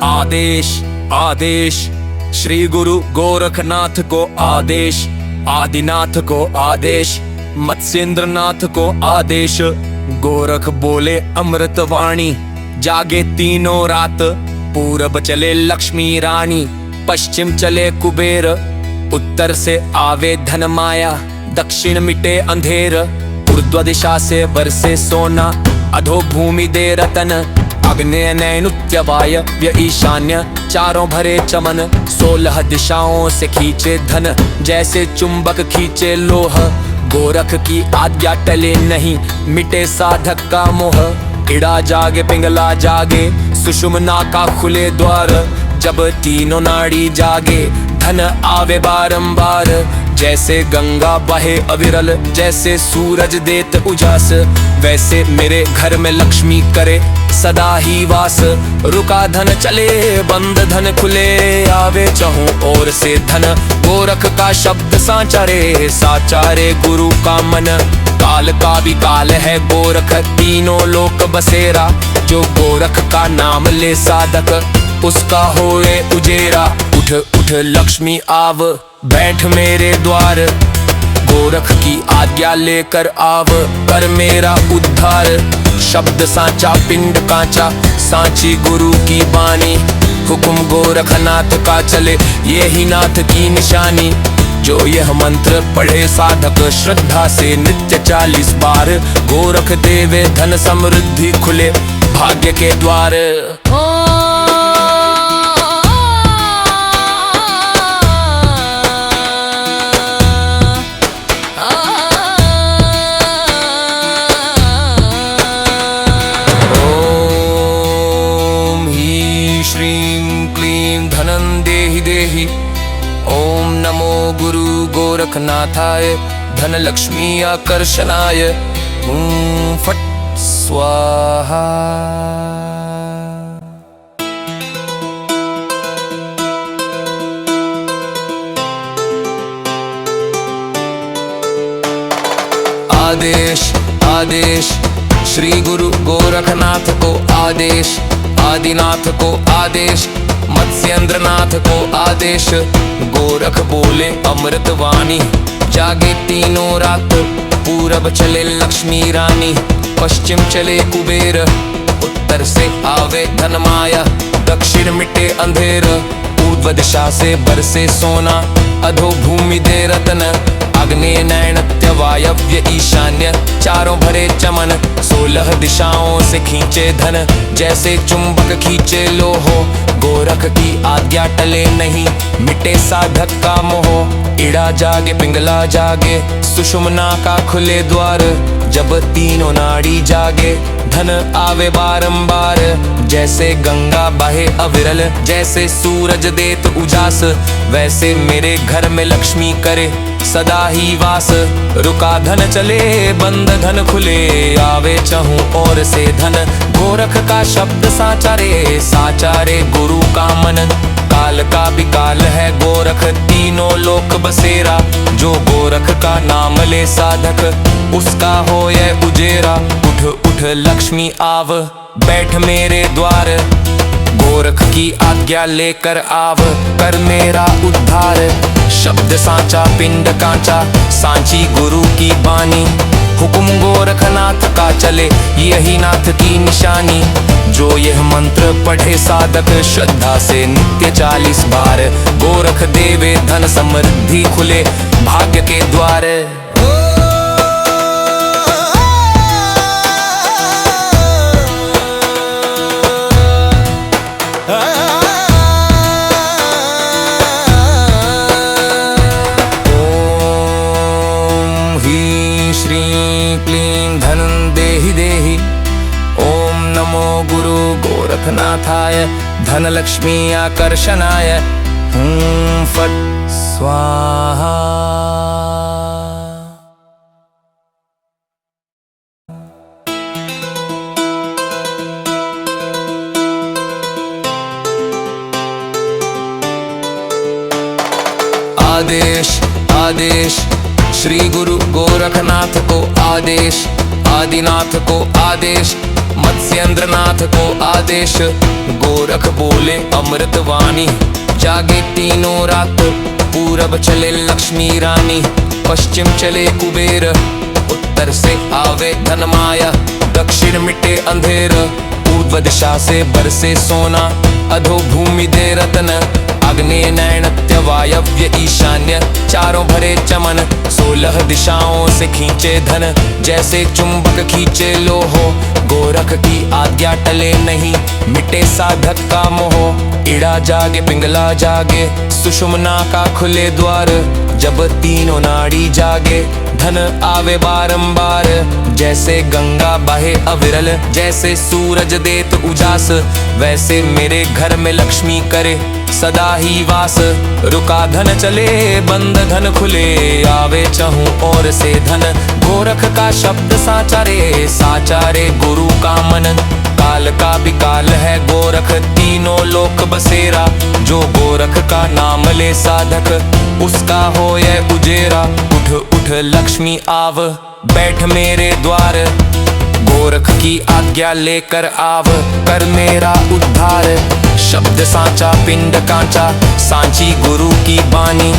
आदेश आदेश, श्री गुरु गोरखनाथ को आदेश, आदिनाथ को आदेश, मत्स्येंद्रनाथ को आदेश। गोरख बोले अमृत वाणी, जागे तीनों रात। पूरब चले लक्ष्मी रानी, पश्चिम चले कुबेर। उत्तर से आवे धन माया, दक्षिण मिटे अंधेर। ऊर्ध्व दिशा से बरसे सोना, अधो भूमि दे रतन। आग्नेय नैऋत्य वायव्य ईशान्य, चारों भरे चमन। 16 दिशाओं से खींचे धन, जैसे चुंबक खींचे लोह। गोरख की आज्ञा टले नहीं, मिटे साधक का मोह। इड़ा जागे पिंगला जागे, सुषुम्ना का खुले द्वार। जब तीनों नाड़ी जागे, धन आवे बारंबार। जैसे गंगा बहे अविरल, जैसे सूरज देत उजास। वैसे मेरे घर में लक्ष्मी करे सदा ही वास। रुका धन चले, बंद धन खुले, आवे चहुं ओर से धन। गोरख का शब्द साचा रे, साचा रे गुरु का मन। काल का भी काल है गोरख, तीनों लोक बसेरा। जो गोरख का नाम ले साधक, उसका होए उजेरा। उठ उठ लक्ष्मी आव, बैठ मेरे द्वार। गोरख की आज्ञा लेकर आव, कर मेरा उद्धार। शब्द सांचा पिंड कांचा, सांची गुरु की बानी। हुक्म गोरखनाथ का चले, ये ही नाथ की निशानी। जो यह मंत्र पढ़े साधक, श्रद्धा से नित्य 40 बार। गोरख देवे धन समृद्धि, खुले भाग्य के द्वार। ओम नमो गुरु गोरखनाथाय, धन लक्ष्मी आकर्षणाय। फट स्वाहा। आदेश आदेश, श्री गुरु गोरखनाथ को आदेश, आदिनाथ को आदेश, मत्स्येंद्रनाथ को आदेश। गोरख बोले अमृत वाणी, जागे तीनों रात। पूरब चले लक्ष्मी रानी, पश्चिम चले कुबेर। उत्तर से आवे धन माया, दक्षिण मिटे अंधेर। ऊर्ध्व दिशा से बरसे सोना, अधो भूमि दे रतन। आग्नेय नैऋत्य वायव्य ईशान्य, चारों भरे चमन। 16 दिशाओं से खींचे धन, जैसे चुंबक खींचे लोहो। गोरख की आज्ञा टले नहीं, मिटे साधक का मोह। इड़ा जागे पिंगला जागे, सुषुम्ना का खुले द्वार। जब तीनों नाड़ी जागे, धन आवे बारंबार। जैसे गंगा बहे अविरल, जैसे सूरज देत उजास। वैसे मेरे घर में लक्ष्मी करे सदा ही वास। रुका धन चले, बंद धन खुले, आवे चहुं ओर से धन। गोरख का शब्द साचा रे, साचा रे गुरु का मन। काल का भी काल है गोरख, तीनों लोक बसेरा। जो गोरख का नाम ले साधक, उसका होए उजेरा। उठ उठ लक्ष्मी आव, बैठ मेरे द्वार। गोरख की आज्ञा लेकर आव, कर मेरा उद्धार। शब्द सांचा पिंड कांचा, सांची गुरु की बानी। हुक्म गोरखनाथ का चले, यही नाथ की निशानी। जो यह मंत्र पढ़े साधक, श्रद्धा से नित्य 40 बार। गोरख देवे धन समृद्धि, खुले भाग्य के द्वार। गोरखनाथाय, धन लक्ष्मी आकर्षणाय। फट स्वाहा। आदेश आदेश, श्री गुरु गोरखनाथ को आदेश, आदिनाथ को आदेश, मत्स्येंद्रनाथ को आदेश, गोरख बोले अमृत वाणी। जागे तीनों रात, पूरब चले लक्ष्मी रानी, पश्चिम चले कुबेर, उत्तर से आवे धन माया, दक्षिण मिटे अंधेर, पूर्व दिशा से बरसे सोना, अधो भूमि दे रतन, आग्नेय नैऋत्य वायव्य ईशान्य, चारों भरे चमन, 16 दिशाओं से खींचे धन, जैसे चुंबक खींचे लोहो। गोरख की आज्ञा टले नहीं, मिटे साधक का मोह। इड़ा जागे पिंगला जागे, सुषुम्ना का खुले द्वार, जब तीनों नाड़ी जागे धन आवे बारंबार। जैसे गंगा बहे अविरल, जैसे सूरज देत उजास, वैसे मेरे घर में लक्ष्मी करे सदा ही वास। रुका धन चले, बंद धन खुले, आवे चहु और से धन। गोरख का शब्द साचारे, साचारे गुरु का मन। काल का भी काल है गोरख, तीनों लोक बसेरा। जो गोरख का नाम ले साधक, उसका हो यह उजेरा। उठ उठ लक्ष्मी आव, बैठ मेरे द्वार, गोरख की आज्ञा लेकर आव, कर मेरा उद्धार। शब्द सांचा पिंड कांचा, सांची गुरु की बानी,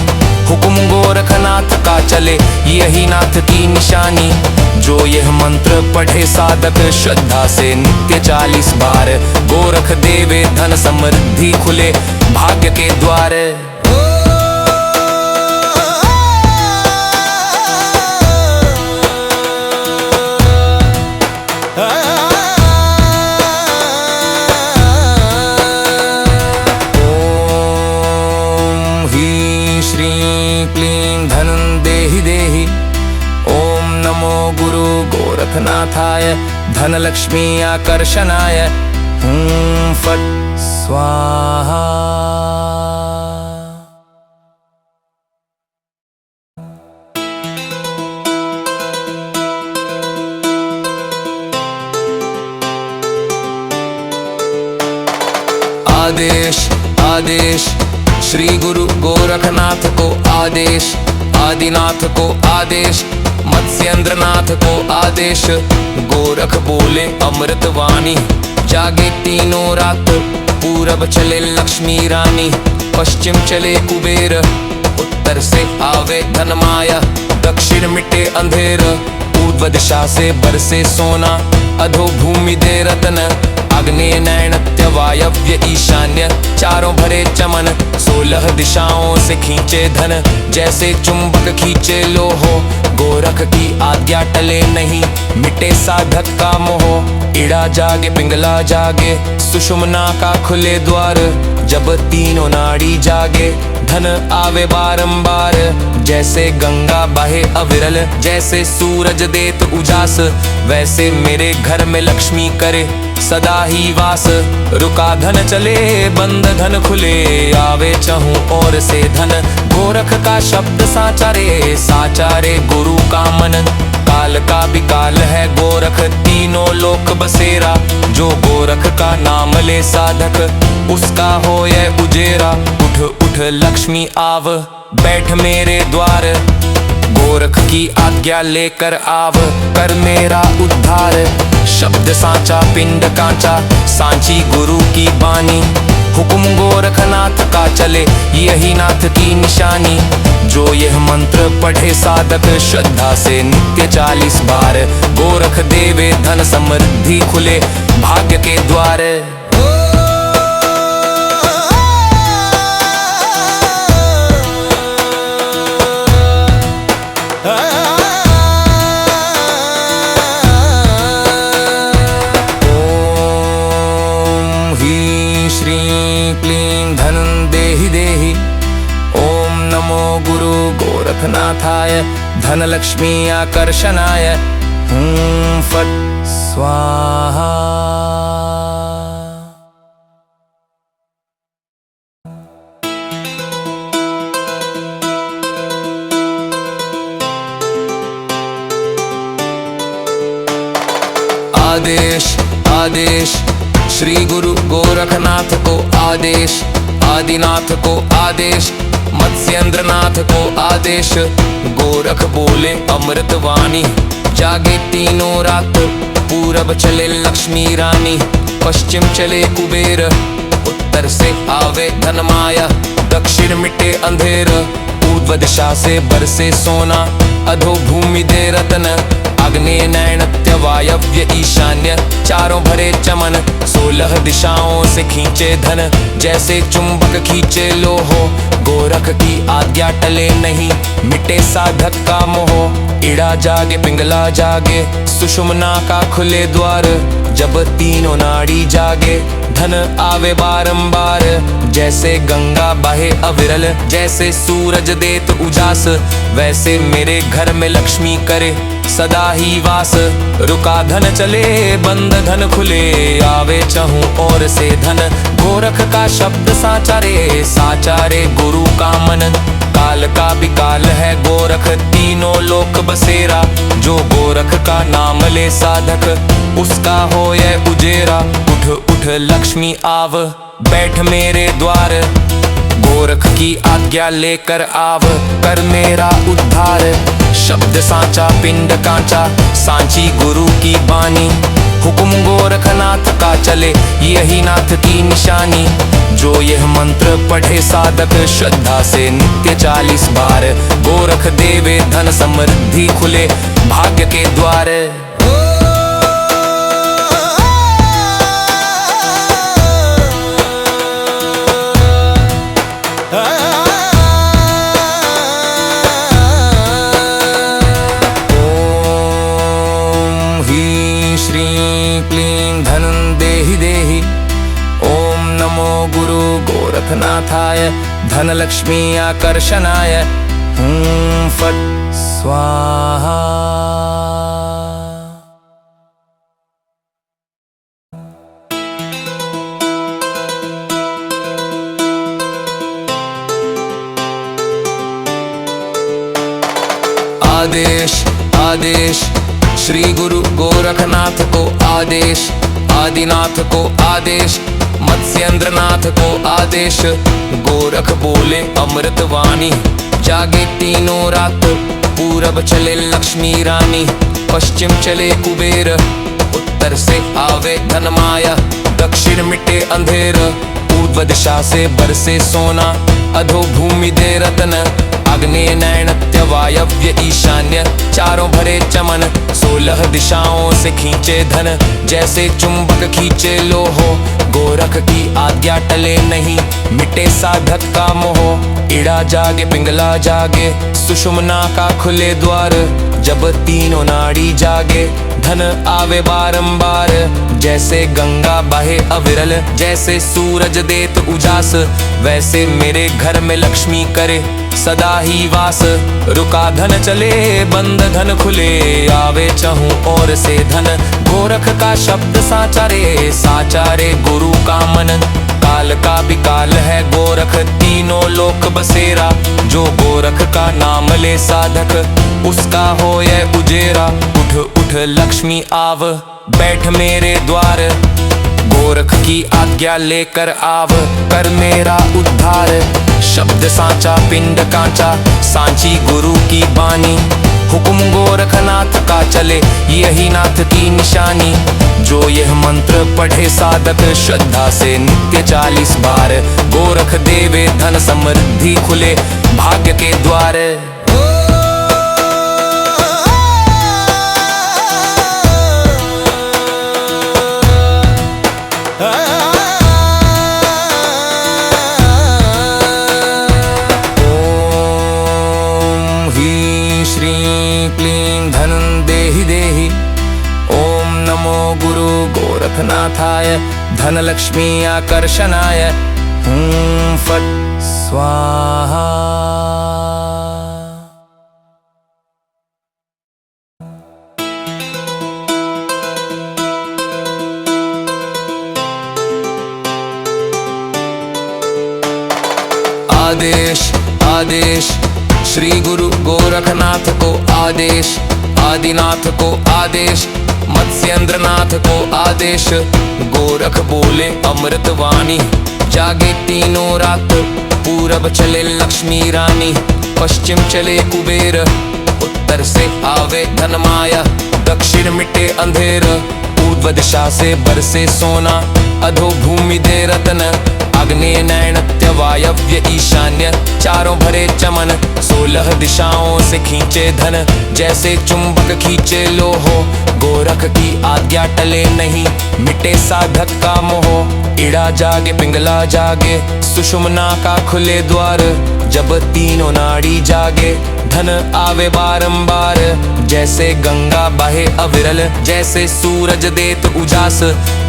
हुक्म गोरखनाथ का चले यही नाथ की निशानी। जो यह मंत्र पढ़े साधक, श्रद्धा से नित्य 40 बार, गोरख देवे धन समृद्धि खुले भाग्य के द्वार। गोरखनाथाय धनलक्ष्मी आकर्षणाय, फट स्वाहा। आदेश आदेश, श्री गुरु गोरखनाथ को आदेश, आदिनाथ को आदेश, मत्स्येंद्रनाथ को आदेश, गोरख बोले अमृत वाणी। जागे तीनों रात, पूरब चले लक्ष्मी रानी, पश्चिम चले कुबेर, उत्तर से आवे धन माया, दक्षिण मिटे अंधेर, पूर्व दिशा से बरसे सोना, अधो भूमि दे रतन, आग्नेय नैऋत्य वायव्य ईशान्य, चारों भरे चमन, 16 दिशाओं से खींचे धन, जैसे चुंबक खींचे लोहो। गोरख की आज्ञा टले नहीं, मिटे साधक का मोह। इड़ा जागे पिंगला जागे, सुषुम्ना का खुले द्वार, जब तीनों नाड़ी जागे धन आवे बारंबार। जैसे गंगा बहे अविरल, जैसे सूरज देत उजास, वैसे मेरे घर में लक्ष्मी करे सदा ही वास। रुका धन चले, बंद धन खुले, आवे चहु और से धन। गोरख का शब्द साचारे, साचारे गुरु का मन। काल का भी काल है गोरख, तीनों लोक बसेरा। जो गोरख का नाम ले साधक, उसका हो यह उजेरा। उठ उठ लक्ष्मी आव, बैठ मेरे द्वार, गोरख की आज्ञा लेकर आव, कर मेरा उद्धार। शब्द सांचा पिंड कांचा, सांची गुरु की बानी, हुक्म गोरखनाथ का चले यही नाथ की निशानी। जो यह मंत्र पढ़े साधक, श्रद्धा से नित्य 40 बार, गोरख देवे धन समृद्धि खुले भाग्य के द्वार। गोरखनाथाय धनलक्ष्मी आकर्षणाय, फट स्वाहा। आदेश आदेश, श्री गुरु गोरखनाथ को आदेश, आदिनाथ को आदेश, मत्स्येंद्रनाथ को आदेश। गोरख बोले अमृत वाणी, जागे तीनों रात। पूरब चले लक्ष्मी रानी, पश्चिम चले कुबेर, उत्तर से आवे धन माया, दक्षिण मिटे अंधेर। पूर्व दिशा से बरसे सोना, अधो भूमि दे रतन, आग्नेय नैऋत्य वायव्य ईशान्य चारों भरे चमन। 16 दिशाओं से खींचे धन, जैसे चुंबक खींचे लोहो। गोरख की आज्ञा टले नहीं, मिटे साधक का मोह। इड़ा जागे पिंगला जागे, सुषुम्ना का खुले द्वार। जब तीनों नाड़ी जागे, धन आवे बारंबार। जैसे गंगा बहे अविरल, जैसे सूरज देत उजास, वैसे मेरे घर में लक्ष्मी करे सदा ही वास। रुका धन चले, बंद धन खुले, आवे चहु और से धन। गोरख का शब्द साचा रे, साचा रे गुरु का मन। काल का भी काल है गोरख, तीनों लोक बसेरा। जो गोरख का नाम ले साधक, उसका हो यह उजेरा। उठ उठ लक्ष्मी आव, बैठ मेरे द्वार। गोरख की आज्ञा लेकर आव, कर मेरा उद्धार। शब्द सांचा पिंड कांचा, सांची गुरु की बानी। हुक्म गोरखनाथ का चले, यही नाथ की निशानी। जो यह मंत्र पढ़े साधक, श्रद्धा से नित्य 40 बार। गोरख देवे धन समृद्धि, खुले भाग्य के द्वार। गोरखनाथाय धनलक्ष्मी आकर्षणाय, फट स्वाहा। आदेश आदेश, श्री गुरु गोरखनाथ को आदेश। आदिनाथ को आदेश, मत्स्येंद्रनाथ को आदेश। गोरख बोले अमृतवाणी, जागे तीनों रात। पूरब चले लक्ष्मी रानी, पश्चिम चले कुबेर, उत्तर से आवे धन माया, दक्षिण मिटे अंधेर। पूर्व दिशा से बरसे सोना, अधो भूमि दे रतन, आग्नेय नैऋत्य वायव्य ईशान्य चारों भरे चमन। 16 दिशाओं से खींचे धन, जैसे चुंबक खींचे लोहो। गोरख की आज्ञा टले नहीं, मिटे साधक का मोह। इड़ा जागे पिंगला जागे, सुषुम्ना का खुले द्वार। जब तीनों नाड़ी जागे, धन आवे बारंबार। जैसे गंगा बहे अविरल, जैसे सूरज देत उजास, वैसे मेरे घर में लक्ष्मी करे सदा ही वास। रुका धन चले, बंद धन खुले, आवे चहु और से धन। गोरख का शब्द साचा रे, साचा रे गुरु का मन। काल का भी काल है गोरख, तीनों लोक बसेरा। जो गोरख का नाम ले साधक, उसका हो यह उजेरा। उठ उठ लक्ष्मी आव, बैठ मेरे द्वार। गोरख की आज्ञा लेकर आव, कर मेरा उद्धार। शब्द सांचा पिंड कांचा, सांची गुरु की बानी। हुक्म गोरखनाथ का चले, यही नाथ की निशानी। जो यह मंत्र पढ़े साधक, श्रद्धा से नित्य 40 बार। गोरख देवे धन समृद्धि, खुले भाग्य के द्वार। गोरखनाथाय धनलक्ष्मी आकर्षणाय, फट स्वाहा। आदेश आदेश, श्री गुरु गोरखनाथ को आदेश। आदिनाथ को आदेश, मत्स्येंद्रनाथ को आदेश। गोरख बोले अमृतवाणी, जागे तीनों रात। पूरब चले लक्ष्मी रानी, पश्चिम चले कुबेर, उत्तर उत्तर से आवे धन माया, दक्षिण मिटे अंधेर, पूर्व दिशा से बरसे सोना, अधो भूमि दे रत्न, आग्नेय नैऋत्य वायव्य ईशान्य, चारों भरे चमन, 16 दिशाओं से खींचे धन, जैसे चुंबक खींचे लोहो, गोरख की आज्ञा टले नहीं, मिटे साधक का मोह, इड़ा जागे पिंगला जागे, सुषुम्ना का खुले द्वार, जब तीनों नाड़ी जागे, धन आवे बारंबार, जैसे गंगा बहे अविरल, जैसे सूरज देत उजास,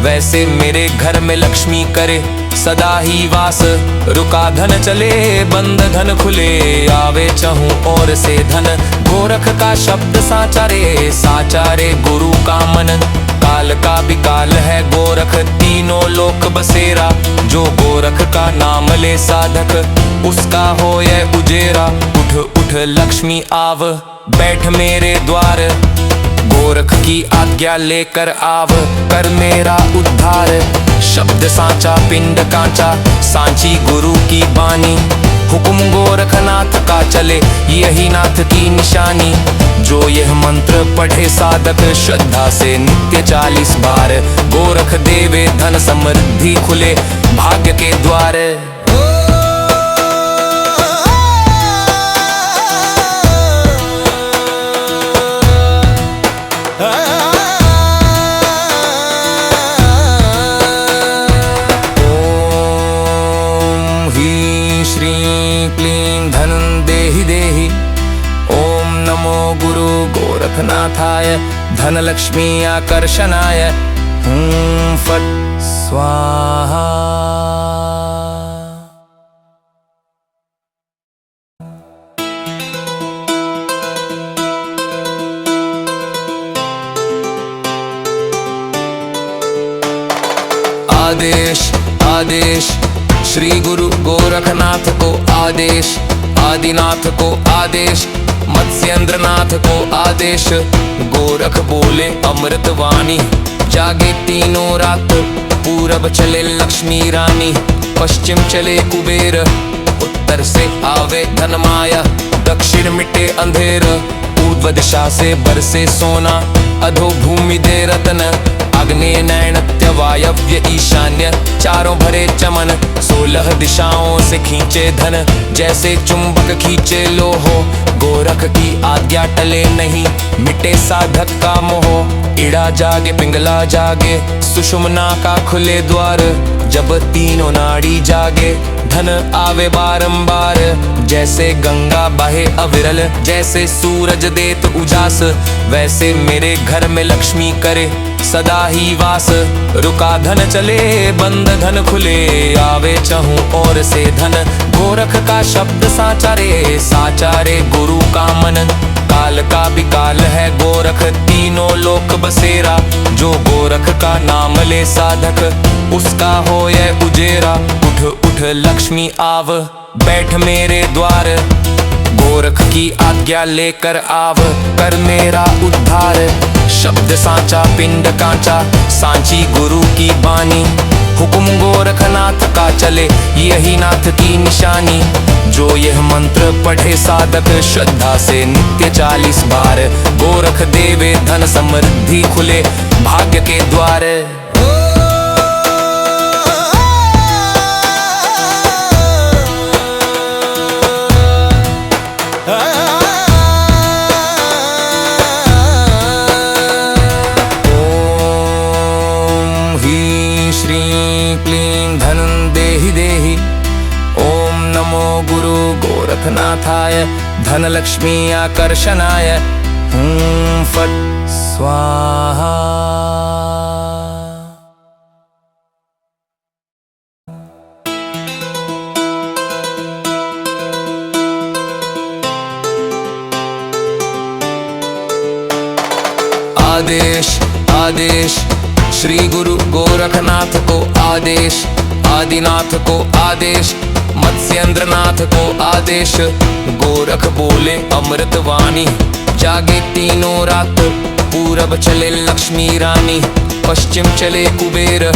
वैसे मेरे घर में लक्ष्मी करे सदा ही वास, रुका धन चले बंद धन खुले, आवे चहूं और से धन, गोरख का शब्द साचारे, साचारे गुरु का मन, काल का भी काल है गोरख, तीनों लोक बसेरा, जो गोरख का नाम ले साधक, उसका हो यह उजेरा, उठ उठ लक्ष्मी आव, बैठ मेरे द्वार, गोरख की आज्ञा लेकर आव, कर मेरा उद्धार, शब्द सांचा पिंड कांचा, सांची गुरु की बानी, हुक्म गोरखनाथ का चले यही नाथ की निशानी, जो यह मंत्र पढ़े साधक श्रद्धा से नित्य 40 बार, गोरख देवे धन समृद्धि खुले भाग्य के द्वार। गोरखनाथाय धनलक्ष्मी आकर्षणाय फट स्वाहा। आदेश आदेश श्री गुरु गोरखनाथ को आदेश, आदिनाथ को आदेश, मत्स्येंद्रनाथ को आदेश, गोरख बोले अमृत वाणी, जागे तीनों रात, पूरब चले लक्ष्मी रानी, पश्चिम चले कुबेर, उत्तर से आवे धन माया, दक्षिण मिटे अंधेर, पूर्व दिशा से बरसे सोना, अधो भूमि दे रत्न, आग्नेय नैऋत्य वायव्य ईशान्य, चारों भरे चमन, 16 दिशाओं से खींचे धन, जैसे चुंबक खींचे लोहो, गोरख की आज्ञा टले नहीं, मिटे साधक का मोह, इड़ा जागे पिंगला जागे, सुषुम्ना का खुले द्वार, जब तीनों नाड़ी जागे, धन आवे बारंबार, जैसे गंगा बहे अविरल, जैसे सूरज देत उजास, वैसे मेरे घर में लक्ष्मी करे सदा ही वास, रुका धन चले बंद धन खुले, आवे चहूं और से धन, गोरख का शब्द साचारे, साचारे गुरु का मन, काल का भी काल है गोरख, तीनों लोक बसेरा, जो गोरख का नाम ले साधक, उसका हो यह उजेरा, उठ उठ लक्ष्मी आव, बैठ मेरे द्वार, गोरख की आज्ञा लेकर आव, कर मेरा उद्धार, शब्द सांचा पिंड कांचा, सांची गुरु की बानी, हुक्म गोरखनाथ का चले यही नाथ की निशानी, जो यह मंत्र पढ़े साधक श्रद्धा से नित्य 40 बार, गोरख देवे धन समृद्धि खुले भाग्य के द्वार। गोरखनाथाय धनलक्ष्मी आकर्षणाय फट स्वाहा। आदेश आदेश श्री गुरु गोरखनाथ को आदेश, आदिनाथ को आदेश, मत्स्येंद्रनाथ को आदेश, गोरख बोले अमृत वाणी, जागे तीनों रात, पूरब चले लक्ष्मी रानी, पश्चिम चले कुबेर,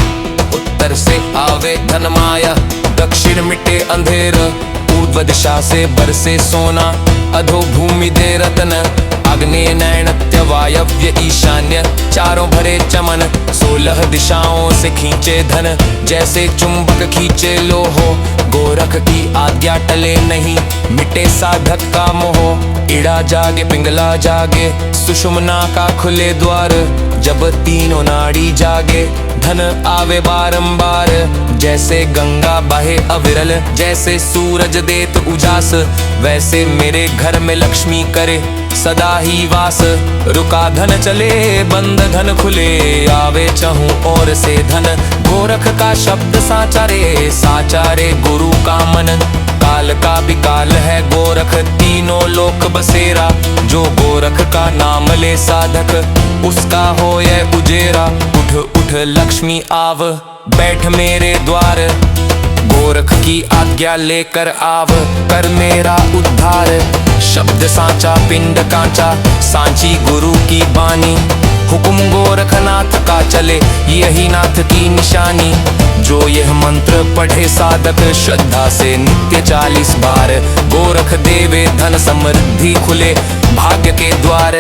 उत्तर से आवे धन माया, दक्षिण मिटे अंधेर, पूर्व दिशा से बरसे सोना, अधो भूमि दे रत्न, आग्नेय नैऋत्य वायव्य ईशान्य चारों भरे चमन 16 दिशाओं से खींचे धन जैसे चुंबक खींचे लोहो। गोरख की आज्ञा टले नहीं मिटे साधक का मोह। इड़ा जागे पिंगला जागे सुषुम्ना का खुले द्वार जब तीनों नाड़ी जागे धन आवे बारंबार। जैसे गंगा बहे अविरल जैसे सूरज देत उजास वैसे मेरे घर में लक्ष्मी करे सदा ही वास। रुका धन चले बंद धन खुले आवे चहूं और से धन। गोरख का शब्द साचारे साचारे गुरु का मन। काल का भी काल है गोरख तीनों लोक बसेरा। जो गोरख का नाम ले साधक उसका हो यह उजेरा। उठ उठ लक्ष्मी आव बैठ मेरे द्वार। गोरख की आज्ञा लेकर आव कर मेरा उद्धार। शब्द सांचा पिंड कांचा सांची गुरु की बानी। हुक्म गोरखनाथ का चले यही नाथ की निशानी। जो यह मंत्र पढ़े साधक श्रद्धा से नित्य 40 बार। गोरख देवे धन समृद्धि खुले भाग्य के द्वार।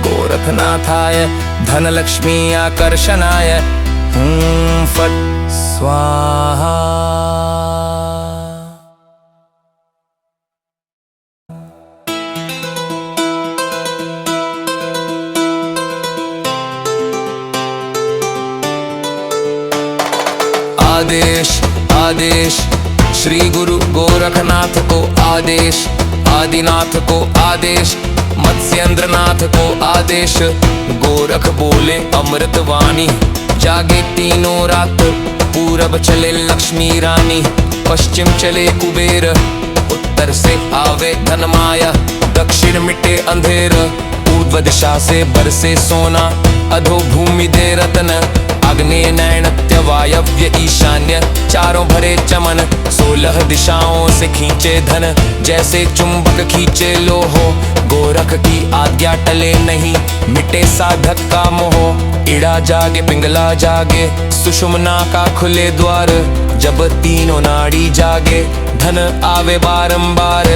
गोरखनाथाय धनलक्ष्मी आकर्षणाय फट स्वाहा। आदेश आदेश श्री गुरु गोरखनाथ को आदेश। आदिनाथ को आदेश मत्स्येंद्रनाथ को आदेश। गोरख बोले अमृत वाणी जागे तीनों रात। पूरब चले लक्ष्मी रानी पश्चिम चले कुबेर। उत्तर से आवे धन माया दक्षिण मिटे अंधेर। पूर्व दिशा से बरसे सोना अधो भूमि दे रतन। आग्नेय नैऋत्य वायव्य ईशान्य चारों भरे चमन 16 दिशाओं से खींचे धन जैसे चुंबक खींचे लोहो। गोरख की आज्ञा टले नहीं मिटे साधक का मोह। इड़ा जागे पिंगला जागे सुषुम्ना का खुले द्वार जब तीनों नाड़ी जागे धन आवे बारंबार।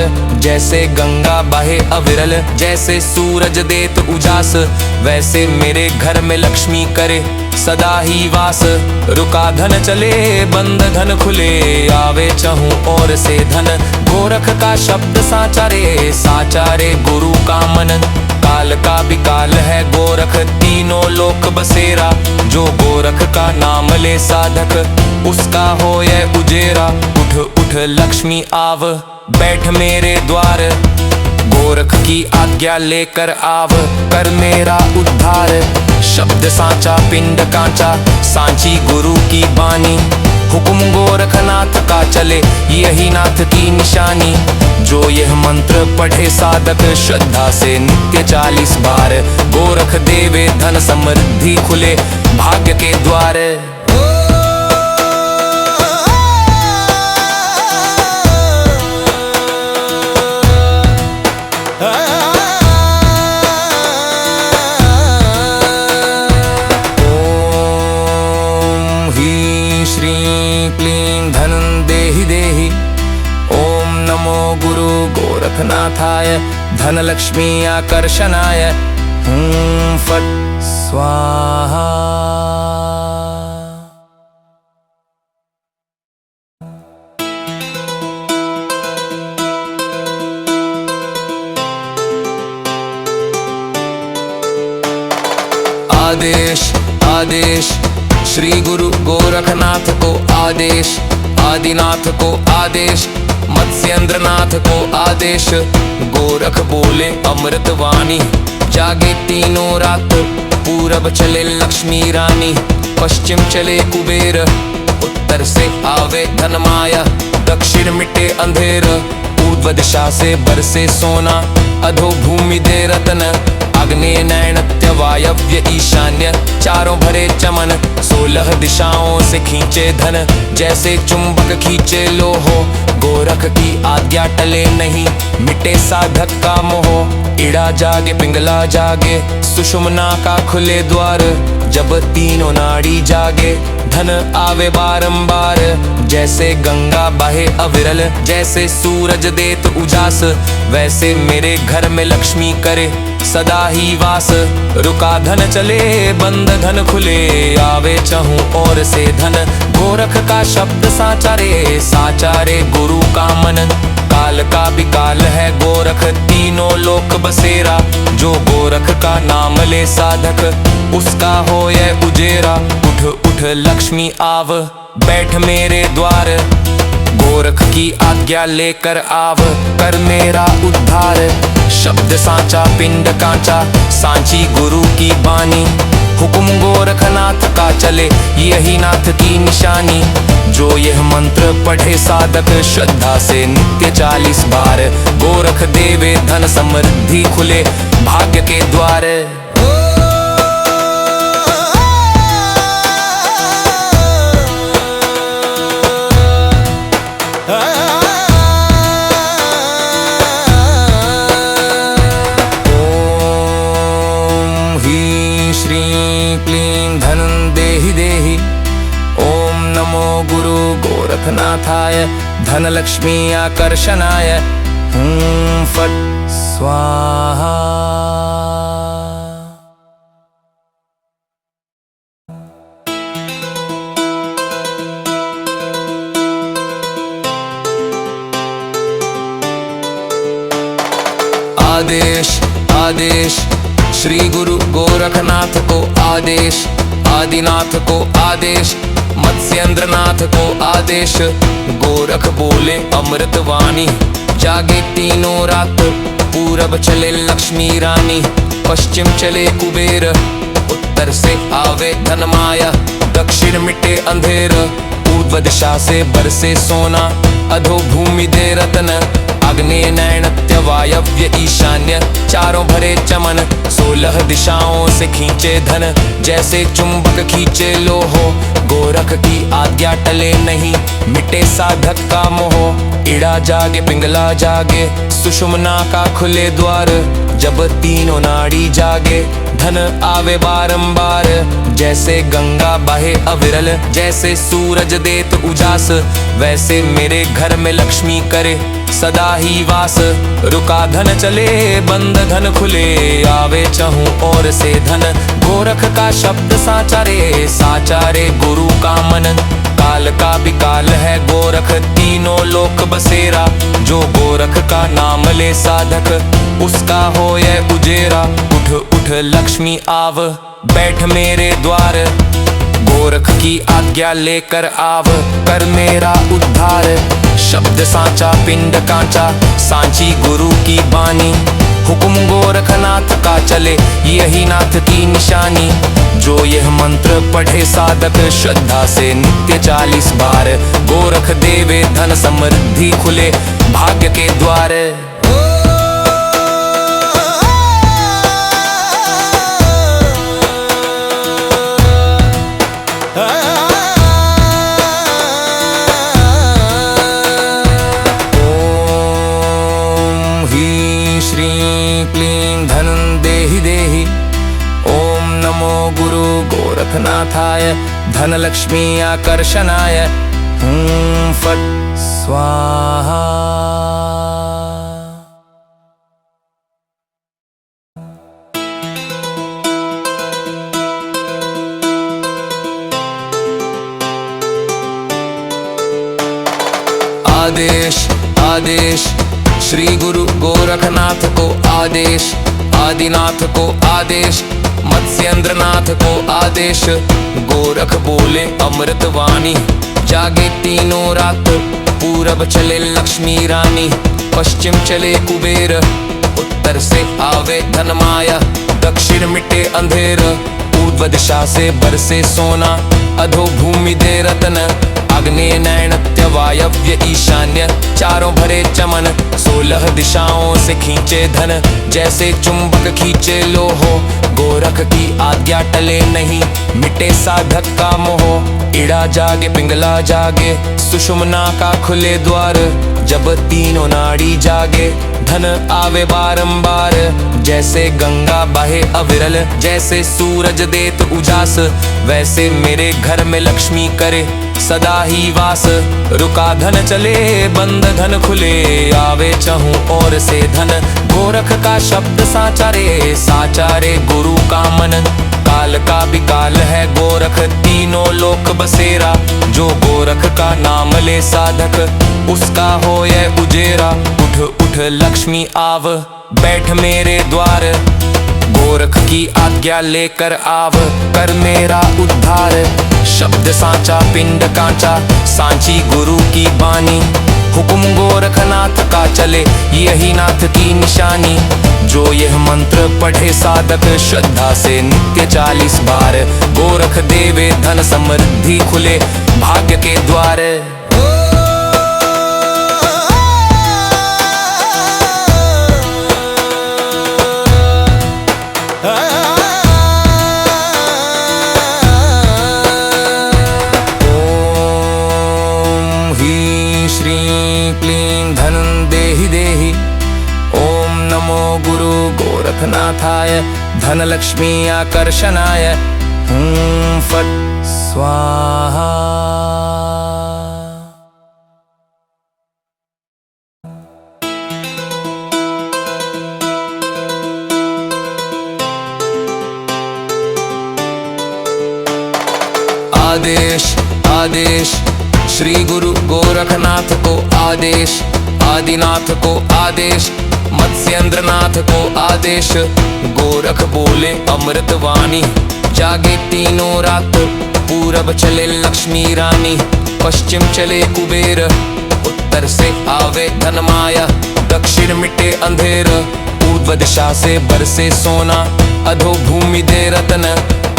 जैसे गंगा बहे अविरल जैसे सूरज देत उजास वैसे मेरे घर में लक्ष्मी करे सदा ही वास। रुका धन चले बंद धन खुले आवे चहूं और से धन। गोरख का शब्द साचारे साचारे गुरु का मन। काल का भी काल है गोरख तीनों लोक बसेरा। जो गोरख का नाम ले साधक उसका हो यह उजेरा। उठ उठ लक्ष्मी आव बैठ मेरे द्वार। गोरख की आज्ञा लेकर आव कर मेरा उद्धार। शब्द सांचा पिंड कांचा सांची गुरु की बानी। हुक्म गोरखनाथ का चले यही नाथ की निशानी। जो यह मंत्र पढ़े साधक श्रद्धा से नित्य 40 बार। गोरख देवे धन समृद्धि खुले भाग्य के द्वार। गोरखनाथाय धनलक्ष्मी आकर्षणाय फट स्वाहा। आदेश आदेश श्री गुरु गोरखनाथ को आदेश। आदिनाथ को आदेश मत्स्येंद्रनाथ को आदेश। गोरख बोले अमृत वाणी जागे तीनों रात। पूरब चले लक्ष्मी रानी पश्चिम चले कुबेर। उत्तर से आवे धन माया दक्षिण मिटे अंधेर। पूर्व दिशा से बरसे सोना अधो भूमि दे रतन। आग्नेय नैऋत्य वायव्य ईशान्य चारों भरे चमन 16 दिशाओं से खींचे धन जैसे चुंबक खींचे लोहो। गोरख की आज्ञा टले नहीं मिटे साधक का मोह। इड़ा जागे पिंगला जागे सुषुम्ना का खुले द्वार जब तीनों नाड़ी जागे धन आवे बारंबार। जैसे गंगा बहे अविरल जैसे सूरज देत उजास वैसे मेरे घर में लक्ष्मी करे सदा ही वास। रुका धन चले बंद धन खुले आवे चहूं और से धन। गोरख का शब्द साचारे साचारे गुरु का मन। काल का भी काल है गोरख तीनों लोक बसेरा। जो गोरख का नाम ले साधक उसका हो यह उजेरा। उठ उठ लक्ष्मी आव बैठ मेरे द्वार। गोरख की आज्ञा लेकर आव कर मेरा उद्धार। शब्द सांचा पिंड कांचा सांची गुरु की बानी। हुक्म गोरखनाथ का चले यही नाथ की निशानी। जो यह मंत्र पढ़े साधक श्रद्धा से नित्य 40 बार। गोरख देवे धन समृद्धि खुले भाग्य के द्वार। गोरखनाथाय धनलक्ष्मी आकर्षणाय फट स्वाहा। आदेश आदेश श्री गुरु गोरखनाथ को आदेश। आदिनाथ को आदेश मत्स्येंद्रनाथ को आदेश। गोरख बोले अमृत वाणी जागे तीनों रात। पूरब चले लक्ष्मी रानी पश्चिम चले कुबेर। उत्तर से आवे धन माया दक्षिण मिटे अंधेर। पूर्व दिशा से बरसे सोना अधो भूमि दे रतन। आग्नेय नैऋत्य वायव्य ईशान्य चारों भरे चमन 16 दिशाओं से खींचे धन जैसे चुंबक खींचे लोहो। गोरख की आज्ञा टले नहीं मिटे साधक का मोह। इड़ा जागे पिंगला जागे सुषुम्ना का खुले द्वार जब तीनों नाड़ी जागे धन आवे बारंबार। जैसे गंगा बहे अविरल जैसे सूरज देत उजास वैसे मेरे घर में लक्ष्मी करे सदा ही वास। रुका धन चले बंद धन खुले आवे चहूं और से धन। गोरख का शब्द साचारे साचारे गुरु का मन। काल का भी काल है गोरख तीनों लोक बसेरा। जो गोरख का नाम ले साधक उसका हो यह उजेरा। उठ उठ लक्ष्मी आव बैठ मेरे द्वार। गोरख की आज्ञा लेकर आव कर मेरा उद्धार। शब्द सांचा पिंड कांचा सांची गुरु की बानी। हुक्म गोरखनाथ का चले यही नाथ की निशानी। जो यह मंत्र पढ़े साधक श्रद्धा से नित्य 40 बार। गोरख देवे धन समृद्धि खुले भाग्य के द्वार। गोरखनाथाय धनलक्ष्मी आकर्षणाय फट स्वाहा। आदेश आदेश श्री गुरु गोरखनाथ को आदेश। आदिनाथ को आदेश मत्स्येंद्रनाथ को आदेश। गोरख बोले अमृत वाणी जागे तीनों रात। पूरब चले लक्ष्मी रानी पश्चिम चले कुबेर। उत्तर से आवे धन माया दक्षिण मिटे अंधेर। पूर्व दिशा से बरसे सोना अधो भूमि दे रतन। आग्नेय नैऋत्य वायव्य ईशान्य चारों भरे चमन 16 दिशाओं से खींचे धन जैसे चुंबक खींचे लोहो। गोरख की आज्ञा टले नहीं मिटे साधक का मोह। इड़ा जागे पिंगला जागे सुषुम्ना का खुले द्वार जब तीनों नाड़ी जागे धन आवे बारंबार। जैसे गंगा बहे अविरल जैसे सूरज देत उजास वैसे मेरे घर में लक्ष्मी करे सदा ही वास। रुका धन चले बंद धन खुले आवे चहूं और से धन। गोरख का शब्द साचारे गुरु का मन। काल का भी काल है गोरख तीनों लोक बसेरा। जो गोरख का नाम ले साधक उसका हो यह उजेरा। उठ उठ लक्ष्मी आव बैठ मेरे द्वार। गोरख की आज्ञा लेकर आव कर मेरा उद्धार। शब्द सांचा पिंड कांचा सांची गुरु की बानी। हुक्म गोरखनाथ का चले यही नाथ की निशानी। जो यह मंत्र पढ़े साधक श्रद्धा से नित्य 40 बार। गोरख देवे धन समृद्धि खुले भाग्य के द्वार। गोरखनाथाय धनलक्ष्मी आकर्षणाय फट स्वाहा। आदेश आदेश श्री गुरु गोरखनाथ को आदेश। आदिनाथ को आदेश मत्स्येंद्रनाथ को आदेश। गोरख बोले अमृतवाणी जागे तीनों रात। पूरब चले लक्ष्मी रानी पश्चिम चले कुबेर। उत्तर से आवे धन माया दक्षिण मिटे अंधेर। पूर्व दिशा से बरसे सोना अधो भूमि दे रतन।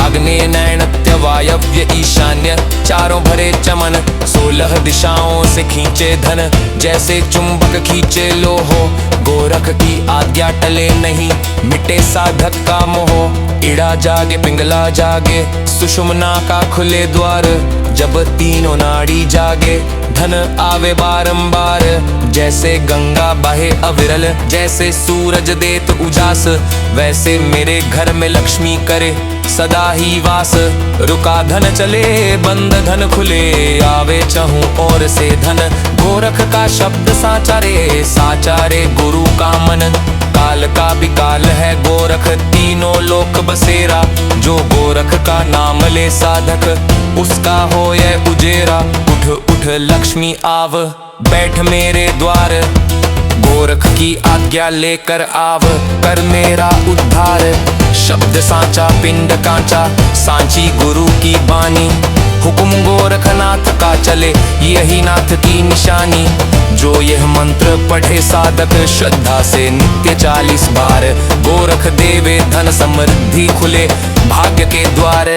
आग्नेय नैऋत्य वायव्य ईशान्य चारों भरे चमन 16 दिशाओं से खींचे धन जैसे चुंबक खींचे लोहो। गोरख की आज्ञा टले नहीं मिटे साधक का मोह। इड़ा जागे पिंगला जागे सुषुम्ना का खुले द्वार जब तीनों नाड़ी जागे धन आवे बारंबार। जैसे गंगा बहे अविरल जैसे सूरज देत उजास वैसे मेरे घर में लक्ष्मी करे सदा ही वास। रुका धन चले बंद धन खुले आवे चहूं और से धन। गोरख का शब्द साचारे गुरु का मन। काल का भी काल है गोरख तीनों लोक बसेरा। जो गोरख का नाम ले साधक उसका हो यह उजेरा। उठ उठ लक्ष्मी आव बैठ मेरे द्वार। गोरख की आज्ञा लेकर आव कर मेरा उद्धार। शब्द सांचा पिंड कांचा सांची गुरु की बानी। हुक्म गोरखनाथ का चले यही नाथ की निशानी। जो यह मंत्र पढ़े साधक श्रद्धा से नित्य 40 बार। गोरख देवे धन समृद्धि खुले भाग्य के द्वार।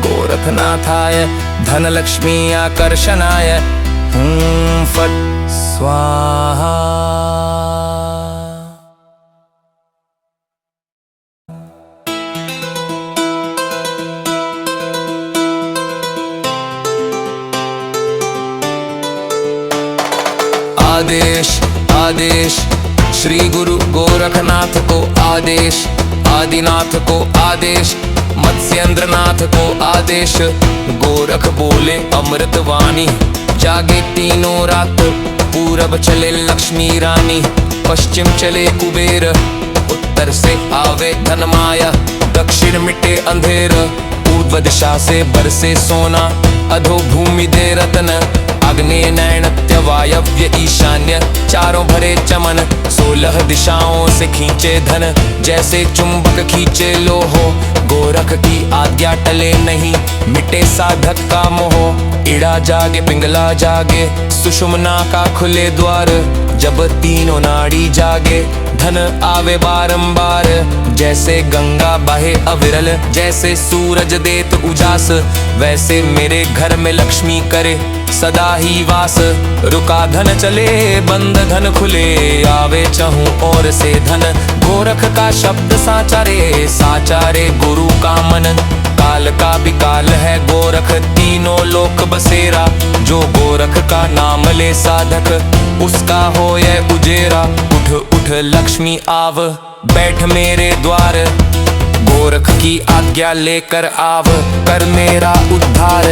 गोरखनाथाय धनलक्ष्मी आकर्षणाय फट स्वाहा। आदेश आदेश श्री गुरु गोरखनाथ को आदेश। आदिनाथ को आदेश मत्स्येंद्रनाथ को आदेश। गोरख बोले अमृतवाणी जागे तीनों रात। पूरब चले लक्ष्मी रानी पश्चिम चले कुबेर। उत्तर से आवे धन माया दक्षिण मिटे अंधेर। पूर्व दिशा से बरसे सोना अधो भूमि दे रतन। आग्नेय नैऋत्य वायव्य ईशान्य चारों भरे चमन 16 दिशाओं से खींचे धन जैसे चुंबक खींचे लोहो। गोरख की आज्ञा टले नहीं मिटे साधक का मोह। इड़ा जागे पिंगला जागे सुषुम्ना का खुले द्वार जब तीनों नाड़ी जागे धन आवे बारंबार। जैसे गंगा बहे अविरल जैसे सूरज देत उजास वैसे मेरे घर में लक्ष्मी करे सदा ही वास। रुका धन चले बंद धन खुले आवे चहूं और से धन। गोरख का शब्द साचारे साचारे गुरु का मन। काल का भी काल है गोरख तीनों लोक बसेरा। जो गोरख का नाम ले साधक उसका हो यह उजेरा। उठ उठ लक्ष्मी आव बैठ मेरे द्वार। गोरख की आज्ञा लेकर आव कर मेरा उद्धार।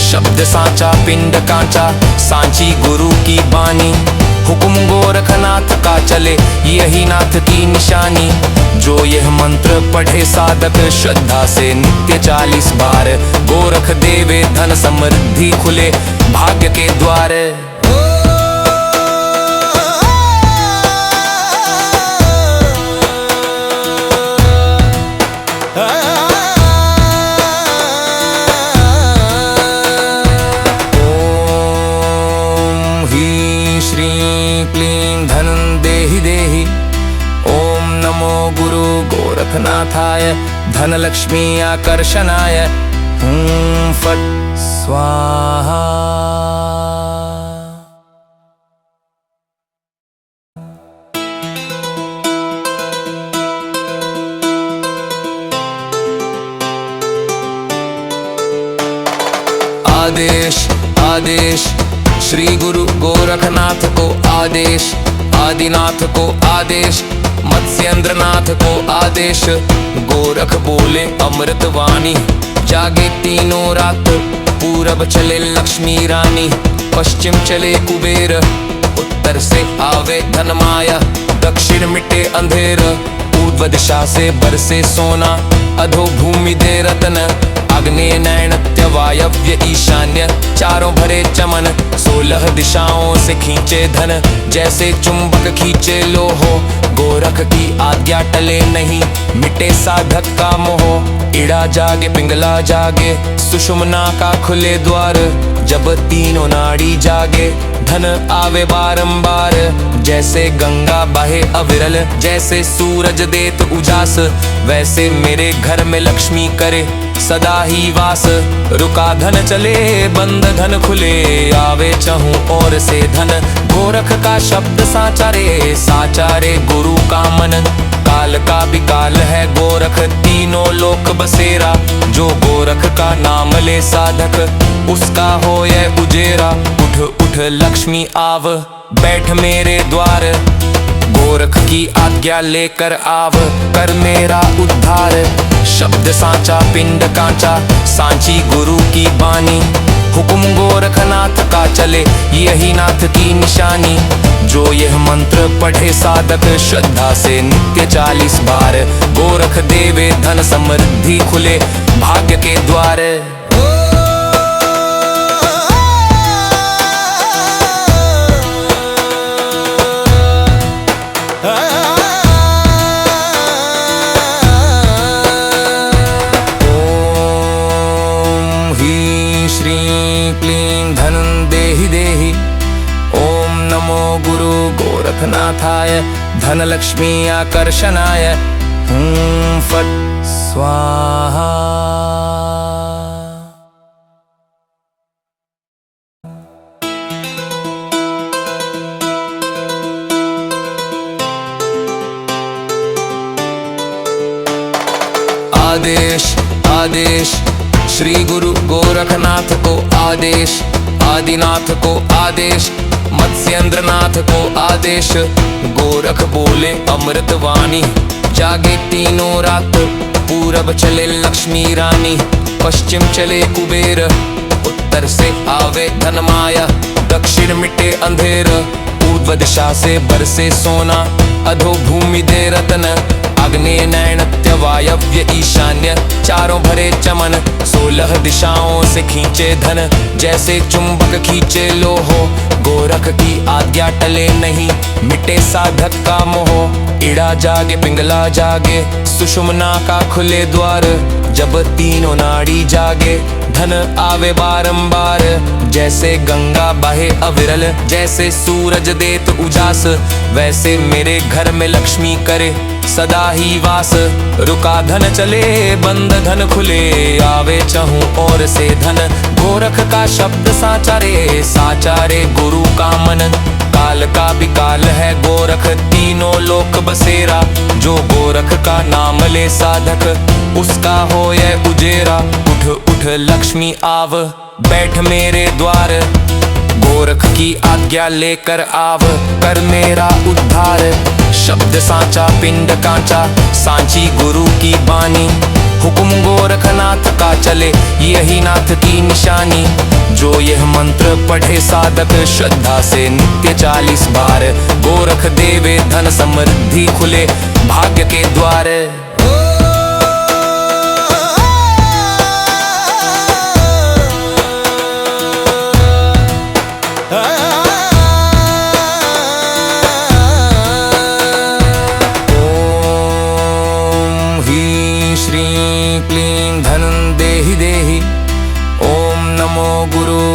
शब्द सांचा पिंड कांचा सांची गुरु की बानी। हुक्म गोरखनाथ का चले यही नाथ की निशानी। जो यह मंत्र पढ़े साधक श्रद्धा से नित्य 40 बार। गोरख देवे धन समृद्धि खुले भाग्य के द्वार। गोरखनाथाय धनलक्ष्मी आकर्षणाय फट स्वाहा। आदेश आदेश श्री गुरु गोरखनाथ को आदेश। आदिनाथ को आदेश मत्स्येंद्रनाथ को आदेश। गोरख बोले अमृत वाणी जागे तीनों रात। पूरब चले लक्ष्मी रानी पश्चिम चले कुबेर। उत्तर से आवे धन माया दक्षिण मिटे अंधेर। पूर्व दिशा से बरसे सोना अधो भूमि दे रतन। आग्नेय नैऋत्य वायव्य ईशान्य चारों भरे चमन 16 दिशाओं से खींचे धन जैसे चुंबक खींचे लोहो। गोरख की आज्ञा टले नहीं मिटे साधक का मोह। इड़ा जागे पिंगला जागे सुषुम्ना का खुले द्वार जब तीनों नाड़ी जागे धन आवे बारंबार। जैसे गंगा बहे अविरल जैसे सूरज देत उजास वैसे मेरे घर में लक्ष्मी करे सदा ही वास। रुका धन चले बंद धन खुले आवे चहूं और से धन। गोरख का शब्द साचारे साचारे गुरु का मन। काल का भी काल है गोरख तीनों लोक बसेरा। जो गोरख का नाम ले साधक उसका हो यह उजेरा। उठ उठ लक्ष्मी आव बैठ मेरे द्वार। गोरख की आज्ञा लेकर आव कर मेरा उद्धार। शब्द सांचा पिंड कांचा सांची गुरु की बानी। हुक्म गोरखनाथ का चले यही नाथ की निशानी। जो यह मंत्र पढ़े साधक श्रद्धा से नित्य 40 बार। गोरख देवे धन समृद्धि खुले भाग्य के द्वार। गोरखनाथाय धनलक्ष्मी आकर्षणाय फट स्वाहा। आदेश आदेश श्री गुरु गोरखनाथ को आदेश। आदिनाथ को आदेश मत्स्येंद्रनाथ को आदेश। गोरख बोले अमृत वाणी जागे तीनों रात। पूरब चले लक्ष्मी रानी पश्चिम चले कुबेर। उत्तर से आवे धन माया दक्षिण मिटे अंधेर। पूर्व दिशा से बरसे सोना अधो भूमि दे रतन। आग्नेय नैऋत्य वायव्य ईशान्य चारों भरे चमन 16 दिशाओं से खींचे धन जैसे चुंबक खींचे लोहो। गोरख की आज्ञा टले नहीं मिटे साधक का मोह। इड़ा जागे पिंगला जागे सुषुम्ना का खुले द्वार जब तीनों नाड़ी जागे धन आवे बारंबार। जैसे गंगा बहे अविरल जैसे सूरज देत उजास वैसे मेरे घर में लक्ष्मी करे सदा ही वास। रुका धन चले बंद धन खुले आवे चहूं और से धन। गोरख का शब्द साचारे गुरु का मन। काल का भी काल है गोरख तीनों लोक बसेरा। जो गोरख का नाम ले साधक उसका हो यह उजेरा। उठ उठ लक्ष्मी आव बैठ मेरे द्वार। गोरख की आज्ञा लेकर आव कर मेरा उद्धार। शब्द सांचा पिंड कांचा सांची गुरु की बानी। हुक्म गोरखनाथ का चले यही नाथ की निशानी। जो यह मंत्र पढ़े साधक श्रद्धा से नित्य 40 बार। गोरख देवे धन समृद्धि खुले भाग्य के द्वार।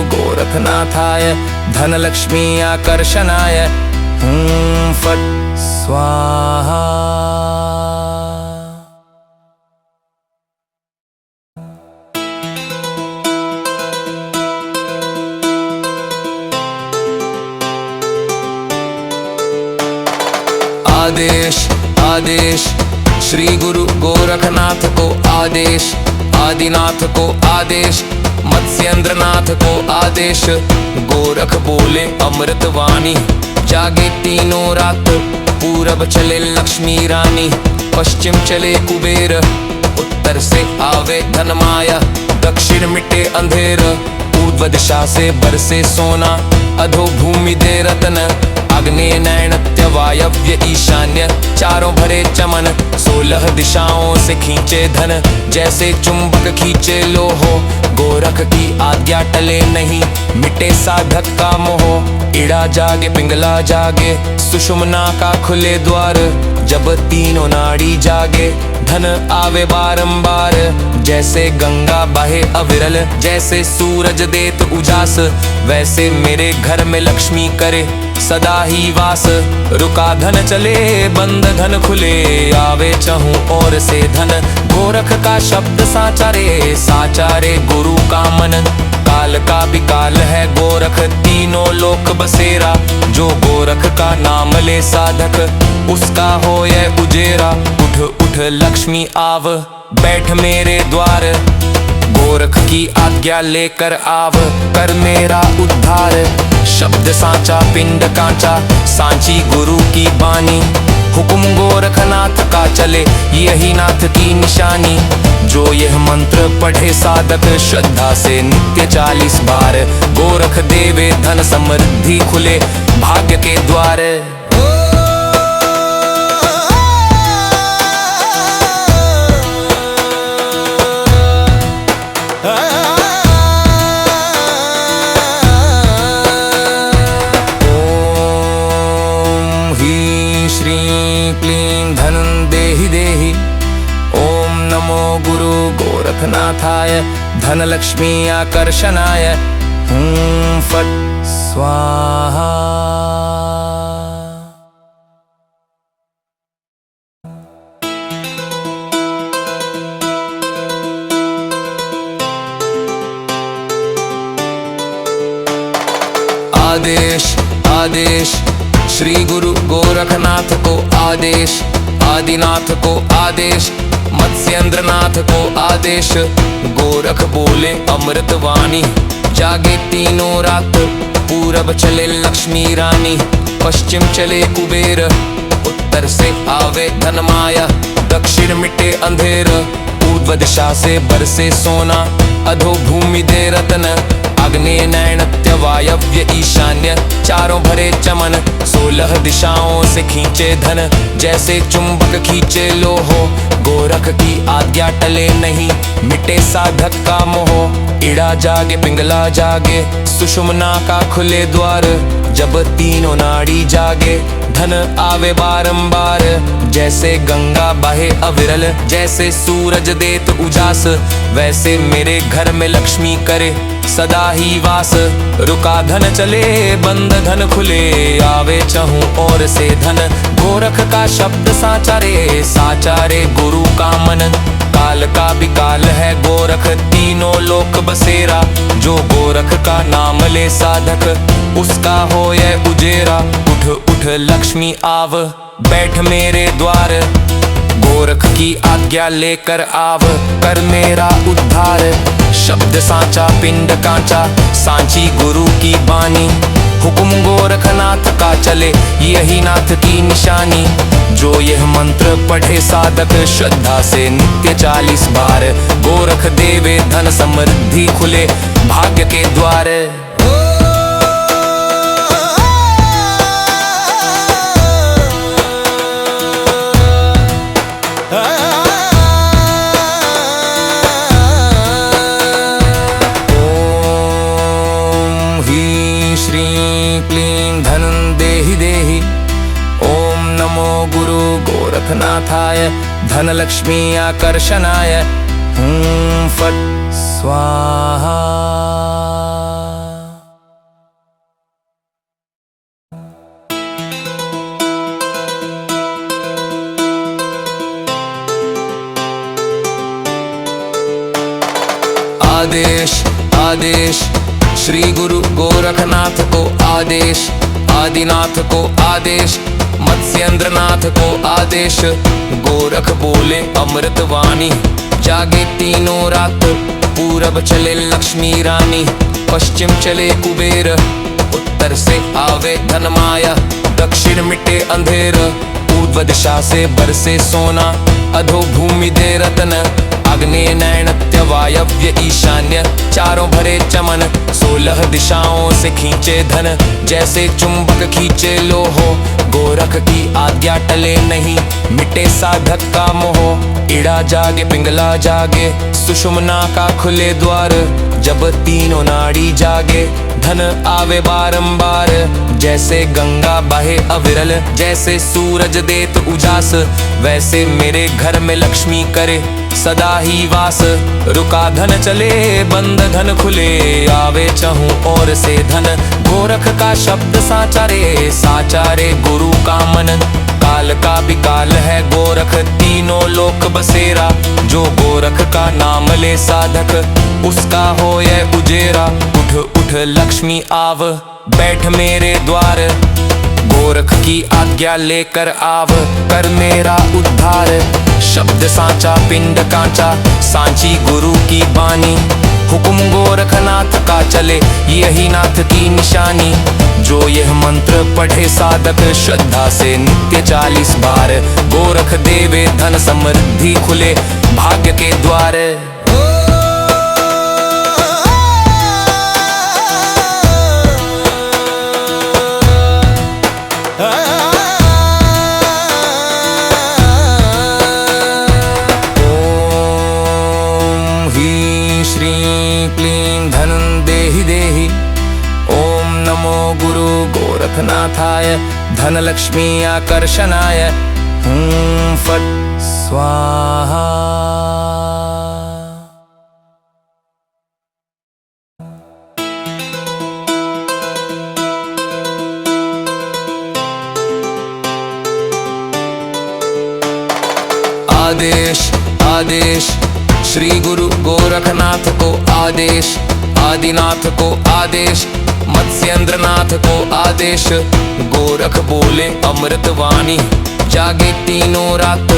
गोरखनाथाय धनलक्ष्मी आकर्षणाय फट स्वाहा। आदेश आदेश श्री गुरु गोरखनाथ को आदेश। आदिनाथ को आदेश मत्स्येंद्रनाथ को आदेश। गोरख बोले अमृतवाणी जागे तीनों रात। पूरब चले लक्ष्मी रानी पश्चिम चले कुबेर। उत्तर से आवे धन माया दक्षिण मिटे अंधेर। पूर्व दिशा से बरसे सोना अधो भूमि दे रतन। आग्नेय नैऋत्य वायव्य ईशान्य चारों भरे चमन। 16 दिशाओं से खींचे धन जैसे चुंबक खींचे लोहो। गोरख की आज्ञा टले नहीं मिटे साधक का मोह। इड़ा जागे पिंगला जागे सुषुम्ना का खुले द्वार जब तीनों नाड़ी जागे धन आवे बारंबार। जैसे गंगा बहे अविरल जैसे सूरज देत उजास वैसे मेरे घर में लक्ष्मी करे सदा ही वास। रुका धन चले बंद धन खुले आवे चहूं और से धन। गोरख का शब्द साचारे गुरु का मन। काल का भी काल है गोरख तीनों लोक बसेरा। जो गोरख का नाम ले साधक उसका हो यह उजेरा। उठ उठ लक्ष्मी आव बैठ मेरे द्वार। गोरख की आज्ञा लेकर आव कर मेरा उद्धार। शब्द सांचा पिंड कांचा सांची गुरु की बानी। हुक्म गोरखनाथ का चले यही नाथ की निशानी। जो यह मंत्र पढ़े साधक श्रद्धा से नित्य 40 बार। गोरख देवे धन समृद्धि खुले भाग्य के द्वार। गोरखनाथाय धनलक्ष्मी आकर्षणाय फट स्वाहा। आदेश आदेश श्री गुरु गोरखनाथ को आदेश। आदिनाथ को आदेश मत्स्येंद्रनाथ को आदेश। गोरख बोले अमृतवाणी जागे तीनों रात। पूरब चले लक्ष्मी रानी पश्चिम चले कुबेर। उत्तर से आवे धन माया दक्षिण मिटे अंधेर। पूर्व दिशा से बरसे सोना अधो भूमि दे रतन। आग्नेय नैऋत्य वायव्य ईशान्य चारों भरे चमन 16 दिशाओं से खींचे धन जैसे चुंबक खींचे लोहो। गोरख की आज्ञा टले नहीं मिटे साधक का मोह। इड़ा जागे पिंगला जागे सुषुम्ना का खुले द्वार जब तीनों नाड़ी जागे धन आवे बारंबार। जैसे गंगा बहे अविरल जैसे सूरज देत उजास वैसे मेरे घर में लक्ष्मी करे सदा ही वास। रुका धन चले बंद धन खुले आवे चहूं और से धन। गोरख का शब्द साचारे साचारे गुरु का मन। काल का भी काल है गोरख तीनों लोक बसेरा। जो गोरख का नाम ले साधक उसका हो यह उजेरा। उठ उठ लक्ष्मी आव बैठ मेरे द्वार। गोरख की आज्ञा लेकर आव कर मेरा उद्धार। शब्द सांचा पिंड कांचा सांची गुरु की बानी। हुक्म गोरखनाथ का चले यही नाथ की निशानी। जो यह मंत्र पढ़े साधक श्रद्धा से नित्य 40 बार। गोरख देवे धन समृद्धि खुले भाग्य के द्वार। गोरखनाथाय धनलक्ष्मी आकर्षणाय फट स्वाहा। आदेश आदेश श्री गुरु गोरखनाथ को आदेश। आदिनाथ को आदेश मत्स्येंद्रनाथ को आदेश। गोरख बोले अमृत वाणी जागे तीनों रात। पूरब चले लक्ष्मी रानी पश्चिम चले कुबेर। उत्तर से आवे धन माया दक्षिण मिटे अंधेर। पूर्व दिशा से बरसे सोना अधो भूमि दे रतन। आग्नेय नैऋत्य वायव्य ईशान्य चारों भरे चमन 16 दिशाओं से खींचे धन जैसे चुंबक खींचे लोहो। गोरख की आज्ञा टले नहीं मिटे साधक का मोह। इड़ा जागे पिंगला जागे सुषुम्ना का खुले द्वार जब तीनों नाड़ी जागे धन आवे बारंबार। जैसे गंगा बहे अविरल जैसे सूरज देत उजास वैसे मेरे घर में लक्ष्मी करे सदा ही वास। रुका धन चले बंद धन खुले आवे चहूं और से धन। गोरख का शब्द साचारे साचारे गुरु का मन। काल का भी काल है गोरख तीनों लोक बसेरा। जो गोरख का नाम ले साधक उसका हो यह उजेरा। उठ उठ लक्ष्मी आव बैठ मेरे द्वार। गोरख की आज्ञा लेकर आव कर मेरा उद्धार। शब्द सांचा पिंड कांचा सांची गुरु की बानी। हुक्म गोरखनाथ का चले यही नाथ की निशानी। जो यह मंत्र पढ़े साधक श्रद्धा से नित्य 40 बार। गोरख देवे धन समृद्धि खुले भाग्य के द्वार। गोरखनाथाय धनलक्ष्मी आकर्षणाय फट स्वाहा। आदेश आदेश श्री गुरु गोरखनाथ को आदेश। आदिनाथ को आदेश मत्स्येंद्रनाथ को आदेश। गोरख बोले अमृत वाणी जागे तीनों रात।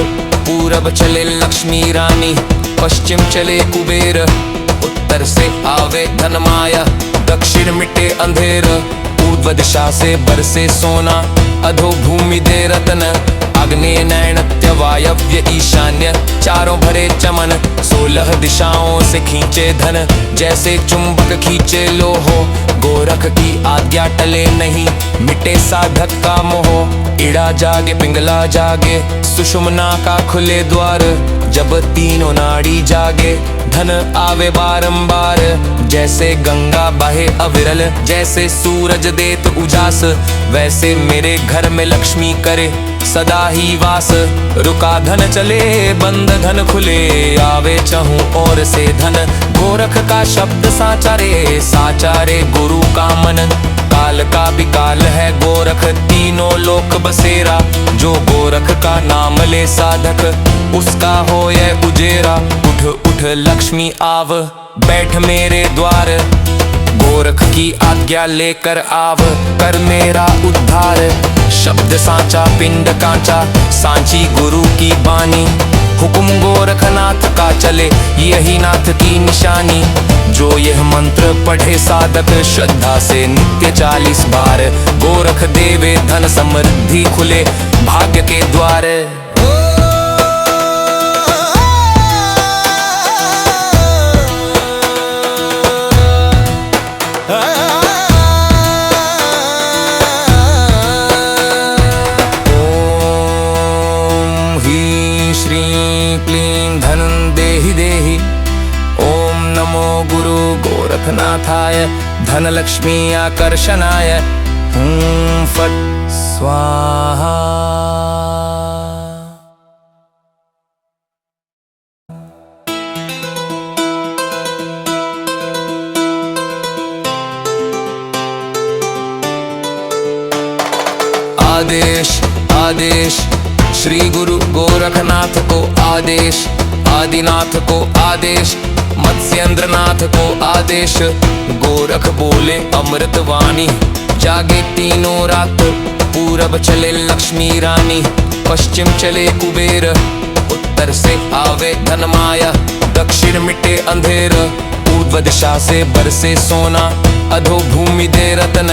पूरब चले लक्ष्मी रानी पश्चिम चले कुबेर। उत्तर से आवे धन माया दक्षिण मिटे अंधेर। पूर्व दिशा से बरसे सोना अधो भूमि दे रतन। आग्नेय नैऋत्य वायव्य ईशान्य चारों भरे चमन, 16 दिशाओं से खींचे धन, जैसे चुंबक खींचे लोहो। गोरख की आज्ञा टले नहीं, मिटे साधक का मोह। इड़ा जागे पिंगला जागे, सुषुम्ना का खुले द्वार, जब तीनों नाड़ी जागे धन आवे बारंबार। जैसे गंगा बहे अविरल, जैसे सूरज देत उजास, वैसे मेरे घर में लक्ष्मी करे सदा ही वास। रुका धन चले बंद धन खुले, आवे चहु और से धन। गोरख का शब्द साचा रे, साचा रे गुरु का मन। काल का भी काल है गोरख, तीनों लोक बसेरा। जो गोरख का नाम ले साधक, उसका हो यह उजेरा। उठ उठ लक्ष्मी आव, बैठ मेरे द्वार। गोरख की आज्ञा लेकर आव, कर मेरा उद्धार। शब्द सांचा पिंड कांचा, सांची गुरु की बानी। हुक्म गोरखनाथ का चले, यही नाथ की निशानी। जो यह मंत्र पढ़े साधक, श्रद्धा से नित्य 40 बार। गोरख देवे धन समृद्धि खुले, भाग्य के द्वार। गोरखनाथाय धनलक्ष्मी आकर्षणाय, फट स्वाहा। आदेश आदेश, श्री गुरु गोरखनाथ को आदेश। आदिनाथ को आदेश, मत्स्येंद्रनाथ को आदेश। गोरख बोले अमृतवाणी, जागे तीनों रात। पूरब चले लक्ष्मी रानी, पश्चिम चले कुबेर। उत्तर से आवे धन माया, दक्षिण मिटे अंधेर। पूर्व दिशा से बरसे सोना, अधो भूमि दे रतन।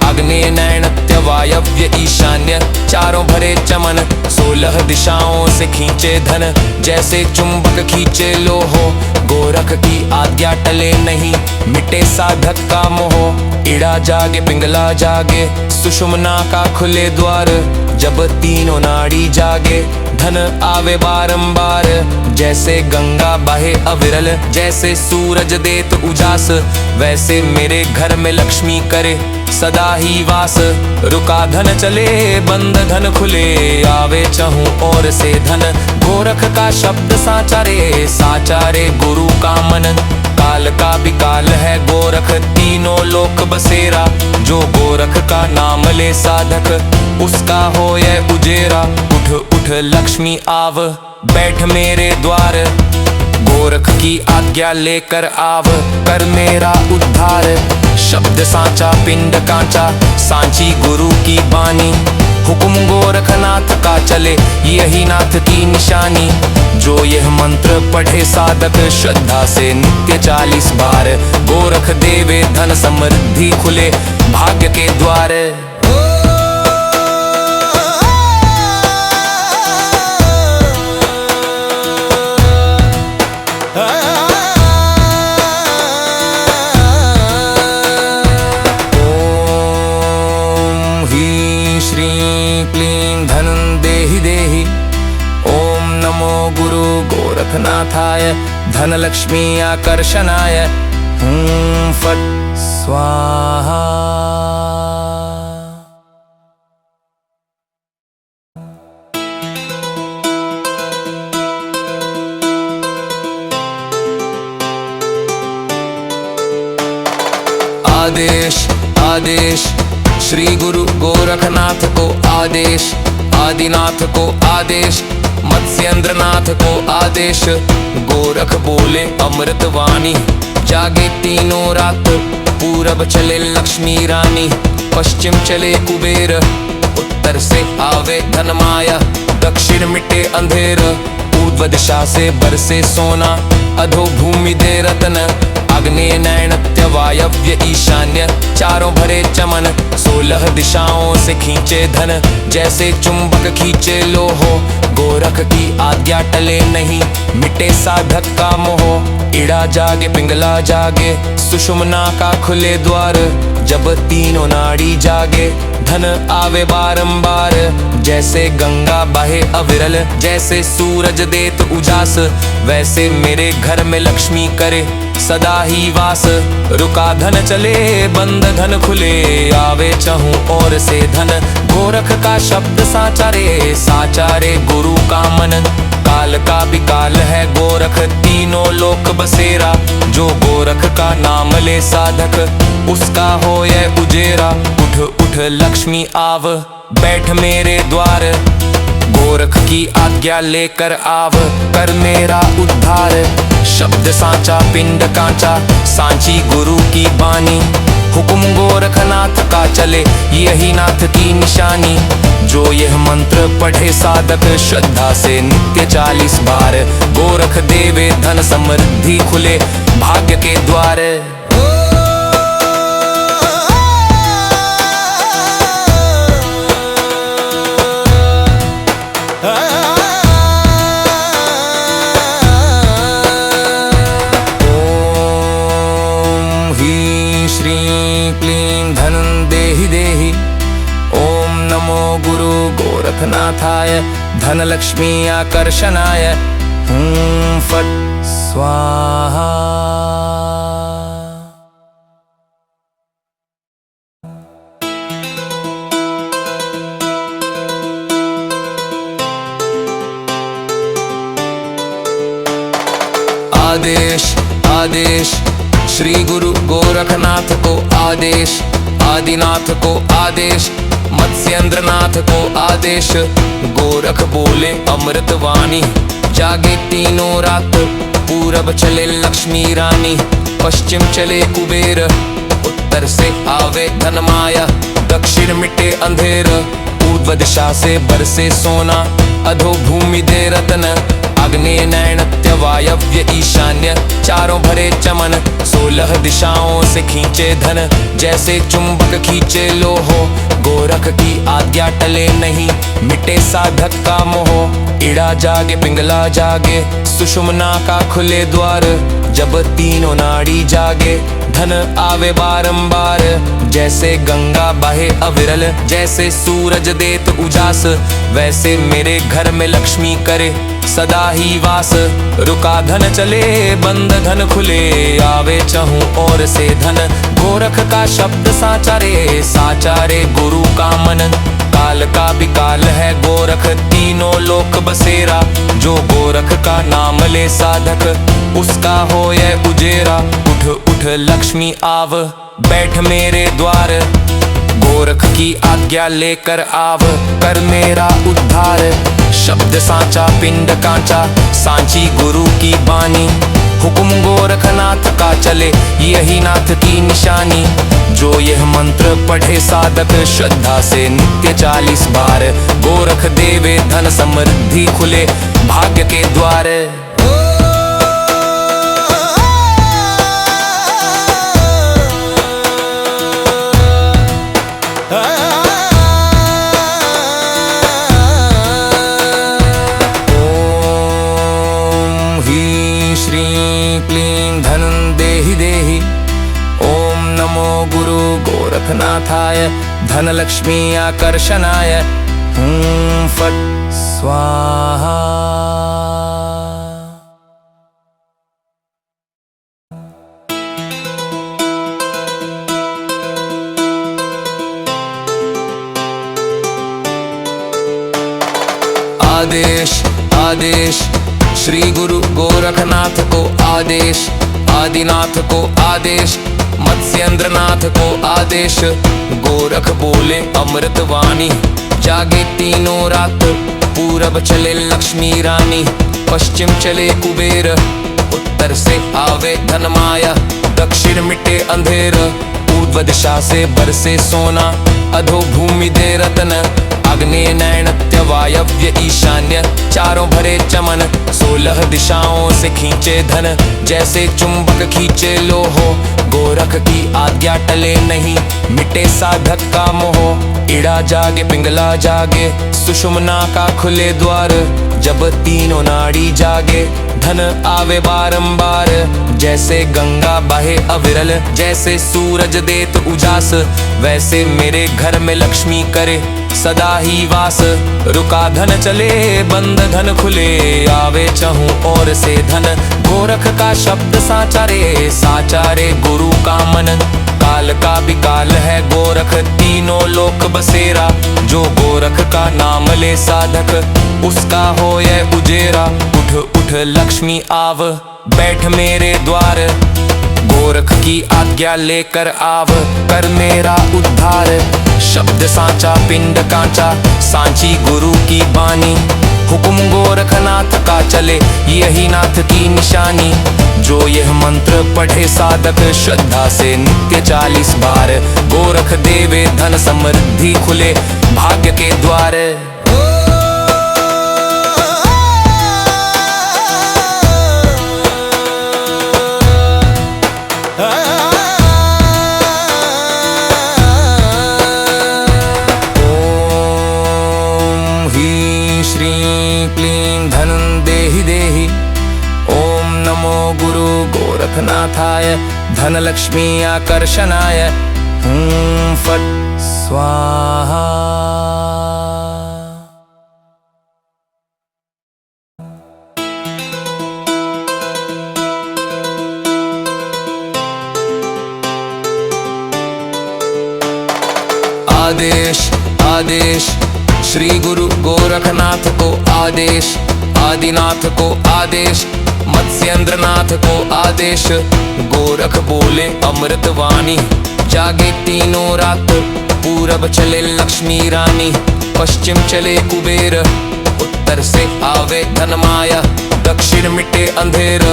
आग्नेय नैऋत्य वायव्य ईशान्य चारों भरे चमन, 16 दिशाओं से खींचे धन, जैसे चुंबक खींचे लोहो। गोरख की आज्ञा टले नहीं, मिटे साधक का मोह। इड़ा जागे पिंगला जागे, सुषुम्ना का खुले द्वार, जब तीनों नाड़ी जागे धन आवे बारंबार। जैसे गंगा बहे अविरल, जैसे सूरज देत उजास, वैसे मेरे घर में लक्ष्मी करे सदा ही वास। रुका धन चले बंद धन खुले, आवे चहु और से धन। गोरख का शब्द साचा रे, साचा रे गुरु का मन। काल का भी काल है गोरख, तीनों लोक बसेरा। जो गोरख का नाम ले साधक, उसका हो यह उजेरा। उठ उठ लक्ष्मी आव, बैठ मेरे द्वार। गोरख की आज्ञा लेकर आव, कर मेरा उद्धार। शब्द सांचा पिंड कांचा, सांची गुरु की बानी। हुक्म गोरखनाथ का चले, यही नाथ की निशानी। जो यह मंत्र पढ़े साधक, श्रद्धा से नित्य 40 बार। गोरख देवे धन समृद्धि खुले, भाग्य के द्वार। गोरखनाथाय धनलक्ष्मी आकर्षणाय, फट स्वाहा। आदेश आदेश, श्री गुरु गोरखनाथ को आदेश। आदिनाथ को आदेश, मत्स्येंद्रनाथ को आदेश। गोरख बोले अमृतवाणी, जागे तीनों रात। पूरब चले लक्ष्मी रानी, पश्चिम चले कुबेर। उत्तर से आवे धन माया, दक्षिण मिटे अंधेर। पूर्व दिशा से बरसे सोना, अधो भूमि दे रतन। आग्नेय नैऋत्य वायव्य ईशान्य चारों भरे चमन, 16 दिशाओं से खींचे धन, जैसे चुंबक खींचे लोहो। गोरख की आज्ञा टले नहीं, मिटे साधक का मोह। इड़ा जागे पिंगला जागे, सुषुम्ना का खुले द्वार। जब तीनों नाड़ी जागे, धन आवे बारंबार। जैसे गंगा बहे अविरल, जैसे सूरज देत उजास, वैसे मेरे घर में लक्ष्मी करे सदा ही वास। रुका धन चले, बंद धन खुले, आवे चहूं और से धन। गोरख का शब्द साचा रे, साचा रे गुरु का मन। काल का भी काल है गोरख, तीनों लोक बसेरा। जो गोरख का नाम ले साधक, उसका हो यह उजेरा। उठ उठ लक्ष्मी आव, बैठ मेरे द्वार। गोरख की आज्ञा लेकर आव, कर मेरा उद्धार। शब्द सांचा पिंड कांचा, सांची गुरु की बानी। हुक्म गोरखनाथ का चले, यही नाथ की निशानी। जो यह मंत्र पढ़े साधक, श्रद्धा से नित्य 40 बार। गोरख देवे धन समृद्धि, खुले भाग्य के द्वार। गोरखनाथाय धनलक्ष्मी आकर्षणाय, फट स्वाहा। आदेश आदेश, श्री गुरु गोरखनाथ को आदेश। आदिनाथ को आदेश, मत्स्येंद्रनाथ को आदेश। गोरख बोले अमृत वाणी, जागे तीनों रात। पूरब चले लक्ष्मी रानी, पश्चिम चले कुबेर। उत्तर से आवे धन माया, दक्षिण मिटे अंधेर। पूर्व दिशा से बरसे सोना, अधो भूमि दे रतन। आग्नेय नैऋत्य वायव्य ईशान्य, चारों भरे चमन। 16 दिशाओं से खींचे धन, जैसे चुंबक खींचे लोहो। गोरख की आज्ञा टले नहीं, मिटे साधक का मोह। इड़ा जागे पिंगला जागे, सुषुम्ना का खुले द्वार। जब तीनों नाड़ी जागे, धन आवे बारंबार। जैसे गंगा बहे अविरल, जैसे सूरज देत उजास, वैसे मेरे घर में लक्ष्मी करे सदा ही वास। रुका धन चले, बंद धन खुले, आवे चहूं और से धन। गोरख का शब्द साचा रे, साचा रे गुरु का मन। काल का भी काल है गोरख, तीनों लोक बसेरा। जो गोरख का नाम ले साधक, उसका हो यह उजेरा। उठ उठ लक्ष्मी आव, बैठ मेरे द्वार। गोरख की आज्ञा लेकर आव, कर मेरा उद्धार। शब्द सांचा पिंड कांचा, सांची गुरु की बानी। हुक्म गोरखनाथ का चले, यही नाथ की निशानी। जो यह मंत्र पढ़े साधक, श्रद्धा से नित्य 40 बार। गोरख देवे धन समृद्धि, खुले भाग्य के द्वार। गोरखनाथाय धनलक्ष्मी आकर्षणाय, फट स्वाहा। आदेश आदेश, श्री गुरु गोरखनाथ को आदेश। आदिनाथ को आदेश, मत्स्येंद्रनाथ को आदेश। गोरख बोले अमृत वाणी, जागे तीनों रात। पूरब चले लक्ष्मी रानी, पश्चिम चले कुबेर। उत्तर से आवे धन माया, दक्षिण मिटे अंधेर। पूर्व दिशा से बरसे सोना, अधो भूमि दे रतन। आग्नेय नैऋत्य वायव्य ईशान्य, चारों भरे चमन। 16 दिशाओं से खींचे धन, जैसे चुंबक खींचे लोहो। गोरख की आज्ञा टले नहीं, मिटे साधक का मोह। इड़ा जागे पिंगला जागे, सुषुम्ना का खुले द्वार। जब तीनों नाड़ी जागे धन आवे बारंबार। जैसे गंगा बहे अविरल, जैसे सूरज देत उजास, वैसे मेरे घर में लक्ष्मी करे सदा ही वास। रुका धन चले बंद धन खुले, आवे चहूं और से धन। गोरख का शब्द साचा रे, साचा रे गुरु का मन। काल का भी काल है गोरख, तीनों लोक बसेरा। जो गोरख का नाम ले साधक, उसका हो यह उजेरा। उठ उठ लक्ष्मी आव, बैठ मेरे द्वार। गोरख की आज्ञा लेकर आव, कर मेरा उद्धार। शब्द सांचा पिंड कांचा, सांची गुरु की बानी। हुक्म गोरखनाथ का चले, यही नाथ की निशानी। जो यह मंत्र पढ़े साधक, श्रद्धा से नित्य 40 बार। गोरख देवे धन समृद्धि खुले, भाग्य के द्वार। गोरखनाथाय धनलक्ष्मी आकर्षणाय हुं फट् स्वाहा। आदेश आदेश श्री गुरु गोरखनाथ को आदेश, आदिनाथ को आदेश, मत्स्येंद्रनाथ को आदेश। गोरख बोले अमृत वाणी, जागे तीनों रात। पूरब चले लक्ष्मी रानी, पश्चिम चले कुबेर। उत्तर से आवे धन माया, दक्षिण मिटे अंधेर।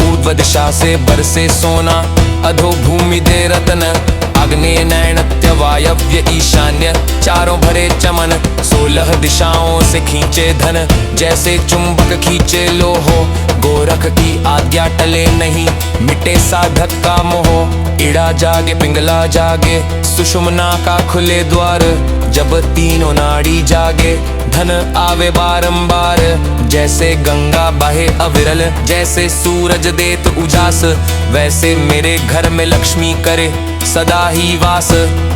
पूर्व दिशा से बरसे सोना, अधो भूमि दे रतन। आग्नेय नैऋत्य वायव्य ईशान्य, चारों भरे चमन। 16 दिशाओं से खींचे धन, जैसे चुंबक खींचे लोहो। गोरख की आज्ञा टले नहीं, मिटे साधक का मोह। इड़ा जागे पिंगला जागे, सुषुम्ना का खुले द्वार। जब तीनों नाड़ी जागे धन आवे बारंबार। जैसे गंगा बहे अविरल, जैसे सूरज देत उजास, वैसे मेरे घर में लक्ष्मी करे सदा ही वास।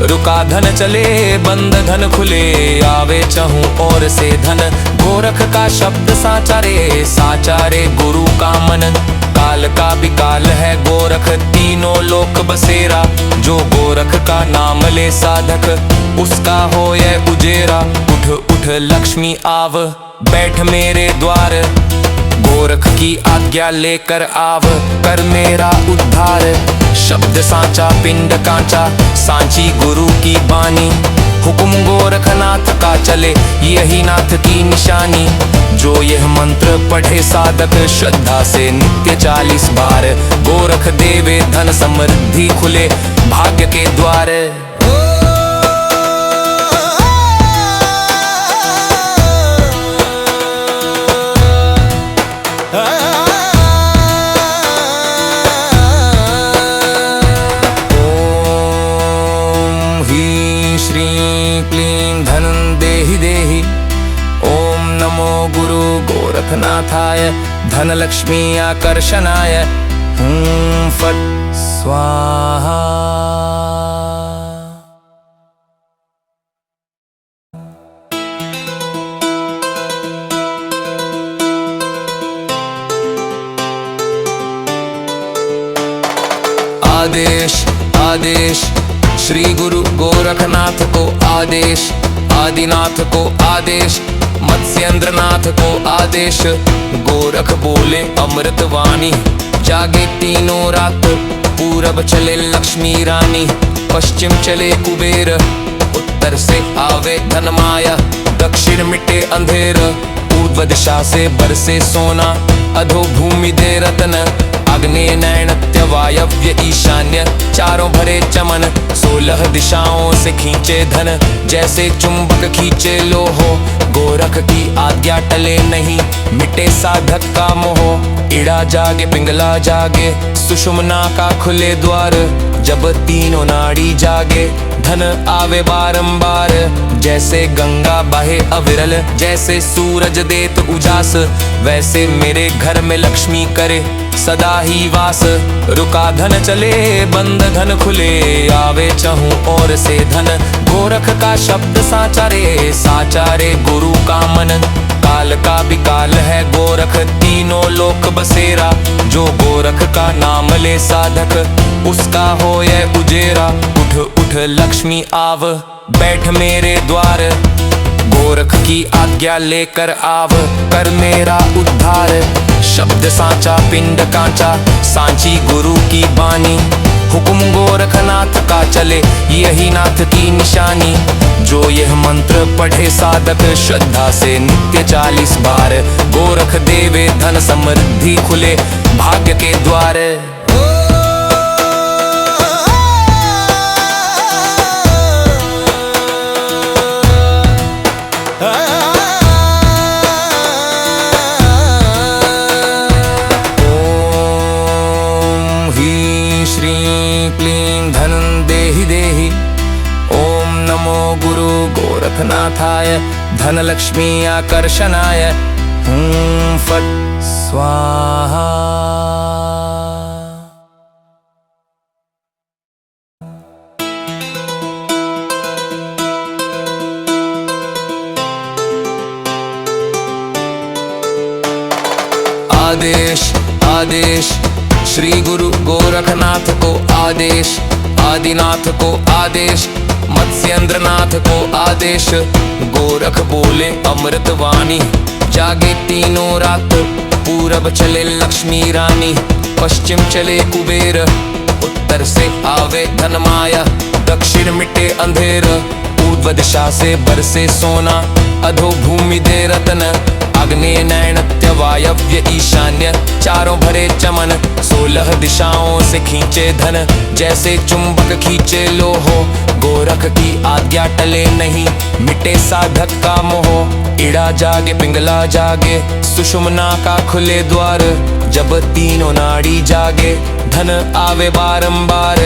रुका धन चले बंद धन खुले, आवे चहूं और से धन। गोरख का शब्द साचा रे, साचा रे गुरु का मन। काल का भी काल है गोरख, तीनों लोक बसेरा। जो गोरख का नाम ले साधक, उसका हो यह उजेरा। उठ उठ लक्ष्मी आव, बैठ मेरे द्वार। गोरख की आज्ञा लेकर आव, कर मेरा उद्धार। शब्द सांचा पिंड कांचा, सांची गुरु की बानी। हुक्म गोरखनाथ का चले, यही नाथ की निशानी। जो यह मंत्र पढ़े साधक, श्रद्धा से नित्य 40 बार। गोरख देवे धन समृद्धि खुले, भाग्य के द्वार। गोरखनाथाय धनलक्ष्मी आकर्षणाय हुं फट् स्वाहा। आदेश आदेश श्री गुरु गोरखनाथ को आदेश, आदिनाथ को आदेश, मत्स्येंद्रनाथ को आदेश। गोरख बोले अमृत वाणी, जागे तीनों रात। पूरब चले लक्ष्मी रानी, पश्चिम चले कुबेर। उत्तर से आवे धन माया, दक्षिण मिटे अंधेर। पूर्व दिशा से बरसे सोना, अधो भूमि दे रतन। आग्नेय नैऋत्य वायव्य ईशान्य, चारों भरे चमन। 16 दिशाओं से खींचे धन, जैसे चुंबक खींचे लोहो। गोरख की आज्ञा टले नहीं, मिटे साधक का मोह। इड़ा जागे पिंगला जागे, सुषुम्ना का खुले द्वार। जब तीनों नाड़ी जागे, धन आवे बारंबार। जैसे गंगा बहे अविरल, जैसे सूरज देत उजास, वैसे मेरे घर में लक्ष्मी करे सदा ही वास। रुका धन चले, बंद धन खुले, आवे चहूं और से धन। गोरख का शब्द साचा रे, साचा रे गुरु का मन। काल का भी काल है गोरख, तीनों लोक बसेरा। जो गोरख का नाम ले साधक, उसका हो यह उजेरा। उठ उठ लक्ष्मी आव, बैठ मेरे द्वार। गोरख की आज्ञा लेकर आव, कर मेरा उद्धार। शब्द सांचा पिंड कांचा, सांची गुरु की बानी। हुक्म गोरखनाथ का चले, यही नाथ की निशानी। जो यह मंत्र पढ़े साधक, श्रद्धा से नित्य 40 बार। गोरख देवे धन समृद्धि, खुले भाग्य के द्वार। गोरखनाथाय धनलक्ष्मी आकर्षणाय, फट स्वाहा। आदेश आदेश, श्री गुरु गोरखनाथ को आदेश। आदिनाथ को आदेश, मत्स्येंद्रनाथ को आदेश। गोरख बोले अमृतवाणी, जागे तीनों रात। पूरब चले लक्ष्मी रानी, पश्चिम चले कुबेर। उत्तर से आवे धन माया, दक्षिण मिटे अंधेर। पूर्व दिशा से बरसे सोना, अधो भूमि दे रतन। आग्नेय नैऋत्य वायव्य ईशान्य, चारों भरे चमन। 16 दिशाओं से खींचे धन, जैसे चुंबक खींचे लोहो। गोरख की आज्ञा टले नहीं, मिटे साधक का मोह। इड़ा जागे पिंगला जागे, सुषुम्ना का खुले द्वार। जब तीनों नाड़ी जागे, धन आवे बारंबार।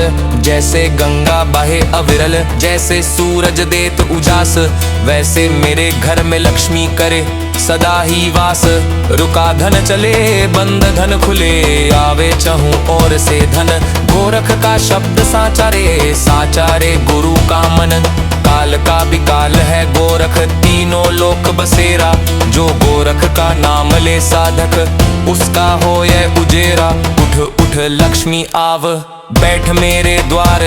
जैसे गंगा बहे अविरल, जैसे सूरज देत उजास, वैसे मेरे घर में लक्ष्मी करे सदा ही वास। रुका धन चले, बंद धन खुले, आवे चहूं और से धन। गोरख का शब्द साचा रे, साचा रे गुरु का मन। काल का भी काल है गोरख, तीनों लोक बसेरा। जो गोरख का नाम ले साधक, उसका हो यह उजेरा। उठ उठ लक्ष्मी आव, बैठ मेरे द्वार।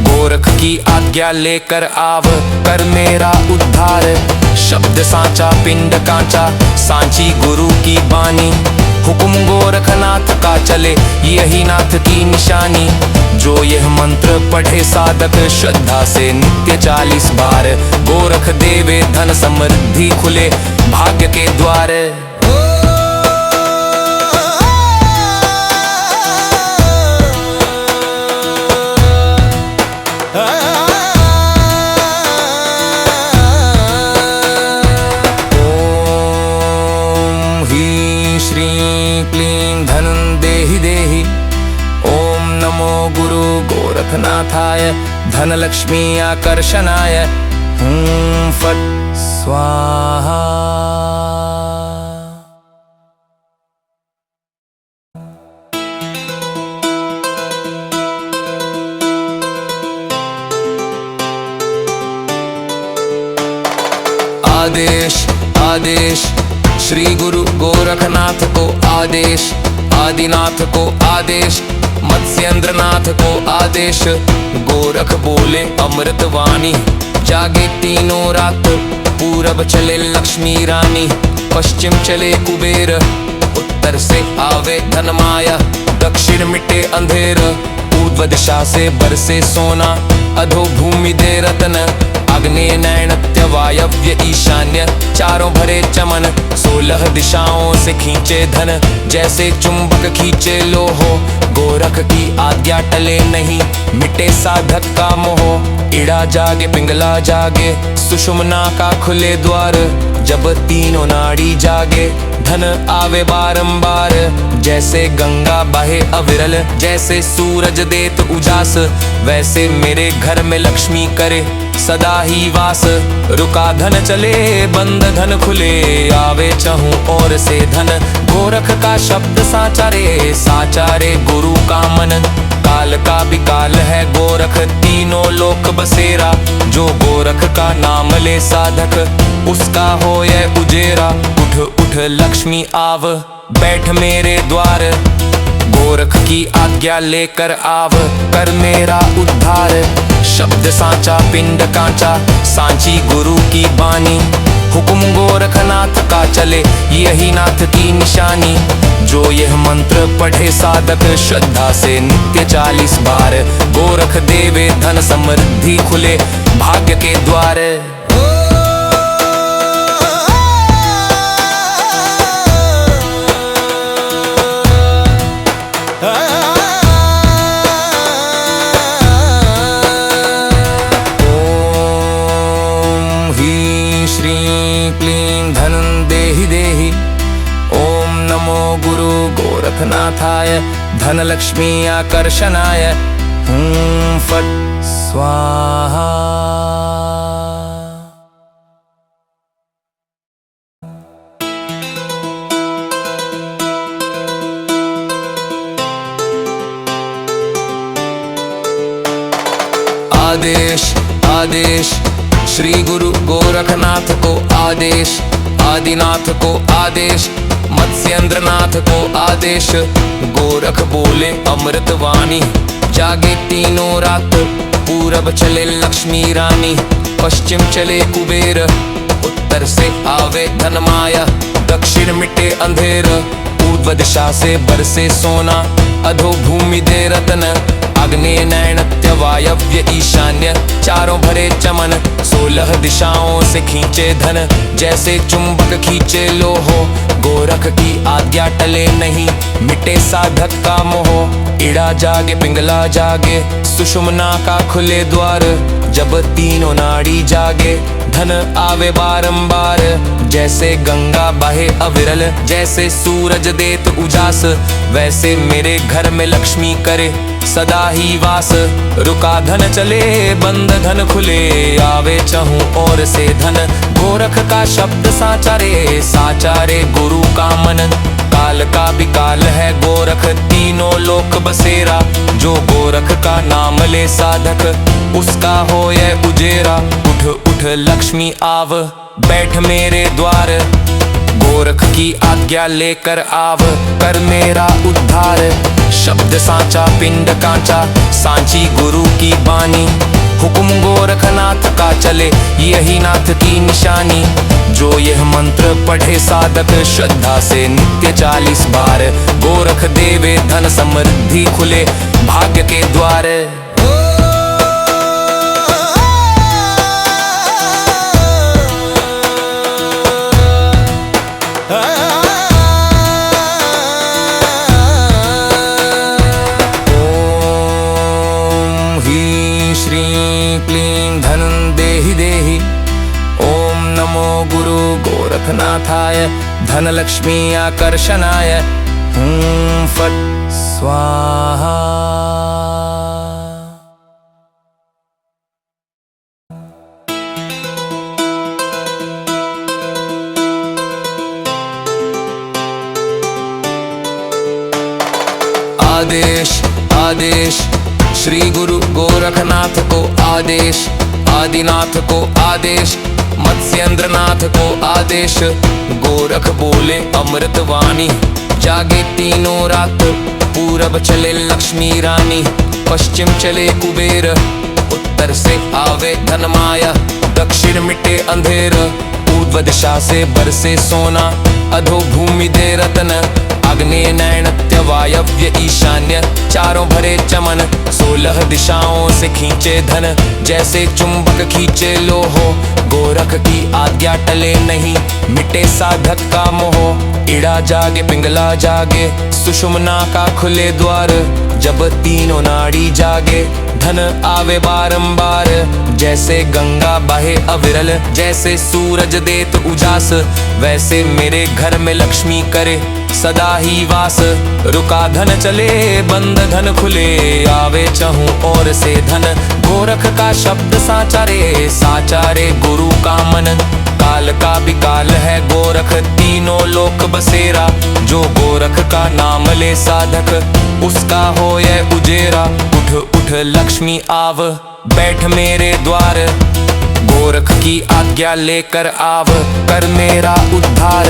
गोरख की आज्ञा लेकर आव, कर मेरा उद्धार। शब्द सांचा पिंड कांचा, सांची गुरु की बानी। हुक्म गोरखनाथ का चले, यही नाथ की निशानी। जो यह मंत्र पढ़े साधक, श्रद्धा से नित्य 40 बार। गोरख देवे धन समृद्धि, खुले भाग्य के द्वार। गोरखनाथाय धनलक्ष्मी आकर्षणाय, फट स्वाहा। आदेश आदेश, श्री गुरु गोरखनाथ को आदेश। आदिनाथ को आदेश, मत्स्येंद्रनाथ को आदेश। गोरख बोले अमृतवाणी, जागे तीनों रात। पूरब चले लक्ष्मी रानी, पश्चिम चले कुबेर। उत्तर से आवे धन माया, दक्षिण मिटे अंधेर। पूर्व दिशा से बरसे सोना, अधो भूमि दे रतन। आग्नेय नैऋत्य वायव्य ईशान्य, चारों भरे चमन। 16 दिशाओं से खींचे धन, जैसे चुंबक खींचे लोहो। गोरख की आज्ञा टले नहीं, मिटे साधक का मोह। इड़ा जागे पिंगला जागे, सुषुम्ना का खुले द्वार। जब तीनों नाड़ी जागे, धन आवे बारंबार। जैसे गंगा बहे अविरल, जैसे सूरज देत उजास, वैसे मेरे घर में लक्ष्मी करे सदा ही वास। रुका धन चले, बंद धन खुले, आवे चहूं और से धन। गोरख का शब्द साचा रे, साचा रे गुरु का मन। काल का भी काल है गोरख, तीनों लोक बसेरा। जो गोरख का नाम ले साधक, उसका हो यह उजेरा। उठ उठ लक्ष्मी आव, बैठ मेरे द्वार। गोरख की आज्ञा लेकर आव, कर मेरा उद्धार। शब्द सांचा पिंड कांचा, सांची गुरु की बानी। हुक्म गोरखनाथ का चले, यही नाथ की निशानी। जो यह मंत्र पढ़े साधक, श्रद्धा से नित्य 40 बार। गोरख देवे धन समृद्धि खुले, भाग्य के द्वार। गोरखनाथाय धनलक्ष्मी आकर्षणाय। फट स्वाहा। आदेश आदेश, श्री गुरु गोरखनाथ को आदेश। आदिनाथ को आदेश, मत्स्येंद्रनाथ को आदेश। गोरख बोले अमृतवाणी, जागे तीनों रात। पूरब चले लक्ष्मी रानी, पश्चिम चले कुबेर। उत्तर से आवे धन माया, दक्षिण मिटे अंधेर। पूर्व दिशा से बरसे सोना, अधो भूमि दे रतन। आग्नेय नैऋत्य वायव्य ईशान्य, चारों भरे चमन। 16 दिशाओं से खींचे धन, जैसे चुंबक खींचे लोहो। गोरख की आज्ञा टले नहीं, मिटे साधक का मोह। इड़ा जागे पिंगला जागे, सुषुम्ना का खुले द्वार। जब तीनों नाड़ी जागे, धन आवे बारंबार। जैसे गंगा बहे अविरल, जैसे सूरज देत उजास, वैसे मेरे घर में लक्ष्मी करे सदा ही वास। रुका धन चले, बंद धन खुले, आवे चहूं और से धन। गोरख का शब्द साचा रे, साचा रे गुरु का मन। काल का भी काल है गोरख, तीनों लोक बसेरा। जो गोरख का नाम ले साधक, उसका हो यह उजेरा। उठ उठ लक्ष्मी आव, बैठ मेरे द्वार। गोरख की आज्ञा लेकर आव, कर मेरा उद्धार। शब्द सांचा पिंड कांचा, सांची गुरु की बानी। हुक्म गोरखनाथ का चले, यही नाथ की निशानी। जो यह मंत्र पढ़े साधक, श्रद्धा से नित्य 40 बार। गोरख देवे धन समृद्धि खुले, भाग्य के द्वार। गोरखनाथाय धनलक्ष्मी आकर्षणाय। फट स्वाहा। आदेश आदेश, श्री गुरु गोरखनाथ को आदेश। आदिनाथ को आदेश, मत्स्येंद्रनाथ को आदेश। गोरख बोले अमृतवाणी, जागे तीनों रात। पूरब चले लक्ष्मी रानी, पश्चिम चले कुबेर। उत्तर से आवे धन माया, दक्षिण मिटे अंधेर। पूर्व दिशा से बरसे सोना, अधो भूमि दे रतन। आग्नेय नैऋत्य वायव्य ईशान्य, चारों भरे चमन। 16 दिशाओं से खींचे धन, जैसे चुंबक खींचे लोहो। गोरख की आज्ञा टले नहीं, मिटे साधक का मोह। इड़ा जागे पिंगला जागे, सुषुम्ना का खुले द्वार। जब तीनों नाड़ी जागे धन आवे बारंबार। जैसे गंगा बहे अविरल, जैसे सूरज देत उजास, वैसे मेरे घर में लक्ष्मी करे सदा ही वास। रुका धन चले बंद धन खुले, आवे चहूं और से धन। गोरख का शब्द साचा रे, साचा रे गुरु का मन। काल का भी काल है गोरख, तीनों लोक बसेरा। जो गोरख का नाम ले साधक, उसका हो यह उजेरा। उठ उठ लक्ष्मी आव, बैठ मेरे द्वार। गोरख की आज्ञा लेकर आव, कर मेरा उद्धार।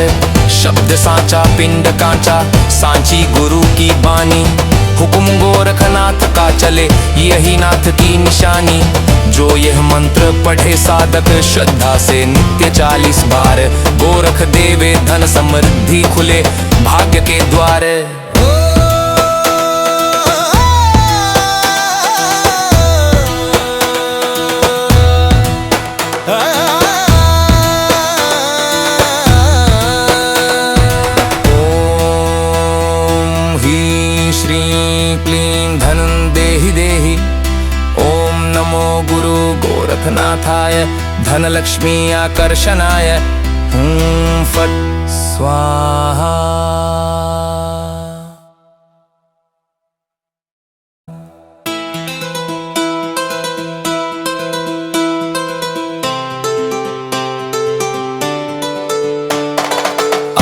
शब्द सांचा पिंड कांचा, सांची गुरु की बानी। हुक्म गोरखनाथ का चले, यही नाथ की निशानी। जो यह मंत्र पढ़े साधक, श्रद्धा से नित्य 40 बार। गोरख देवे धन समृद्धि, खुले भाग्य के द्वार। गोरखनाथाय धनलक्ष्मी आकर्षणाय, फट स्वाहा।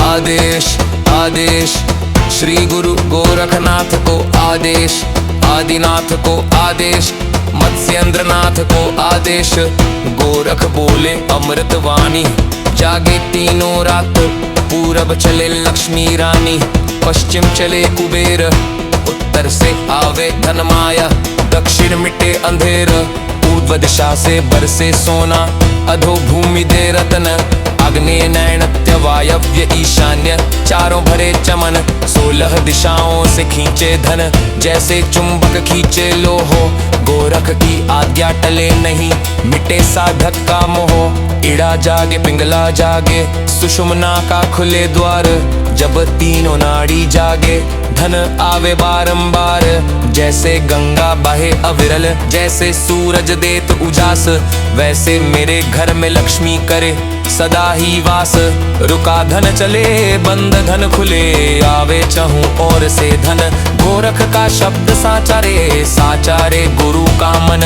आदेश आदेश, श्री गुरु गोरखनाथ को आदेश। आदिनाथ को आदेश, मत्स्येंद्रनाथ को आदेश। गोरख बोले अमृतवाणी, जागे तीनों रात। पूरब चले लक्ष्मी रानी, पश्चिम चले कुबेर। उत्तर से आवे धन माया, दक्षिण मिटे अंधेर। पूर्व दिशा से बरसे सोना, अधो भूमि दे रतन। आग्नेय नैऋत्य वायव्य ईशान्य, चारों भरे चमन। 16 दिशाओं से खींचे धन, जैसे चुंबक खींचे लोहो। गोरख की आज्ञा टले नहीं, मिटे साधक का मोह। इड़ा जागे पिंगला जागे, सुषुम्ना का खुले द्वार। जब तीनों नाड़ी जागे धन आवे बारंबार। जैसे गंगा बहे अविरल, जैसे सूरज देत उजास, वैसे मेरे घर में लक्ष्मी करे सदा ही वास। रुका धन चले बंद धन खुले, आवे चहूं और से धन। गोरख का शब्द साचा रे, साचा रे गुरु का मन।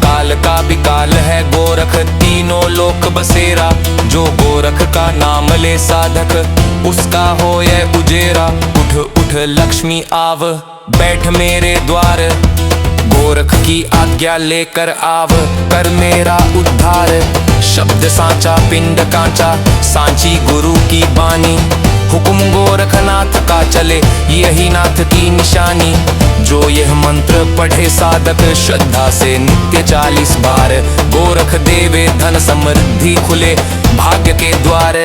काल का भी काल है गोरख, तीनों लोक बसेरा। जो गोरख का नाम ले साधक, उसका हो यह उजेरा। उठ उठ लक्ष्मी आव, बैठ मेरे द्वार। गोरख की आज्ञा लेकर आव, कर मेरा उद्धार। शब्द सांचा पिंड कांचा, सांची गुरु की बानी। हुक्म गोरखनाथ का चले, यही नाथ की निशानी। जो यह मंत्र पढ़े साधक, श्रद्धा से नित्य 40 बार। गोरख देवे धन समृद्धि, खुले भाग्य के द्वार।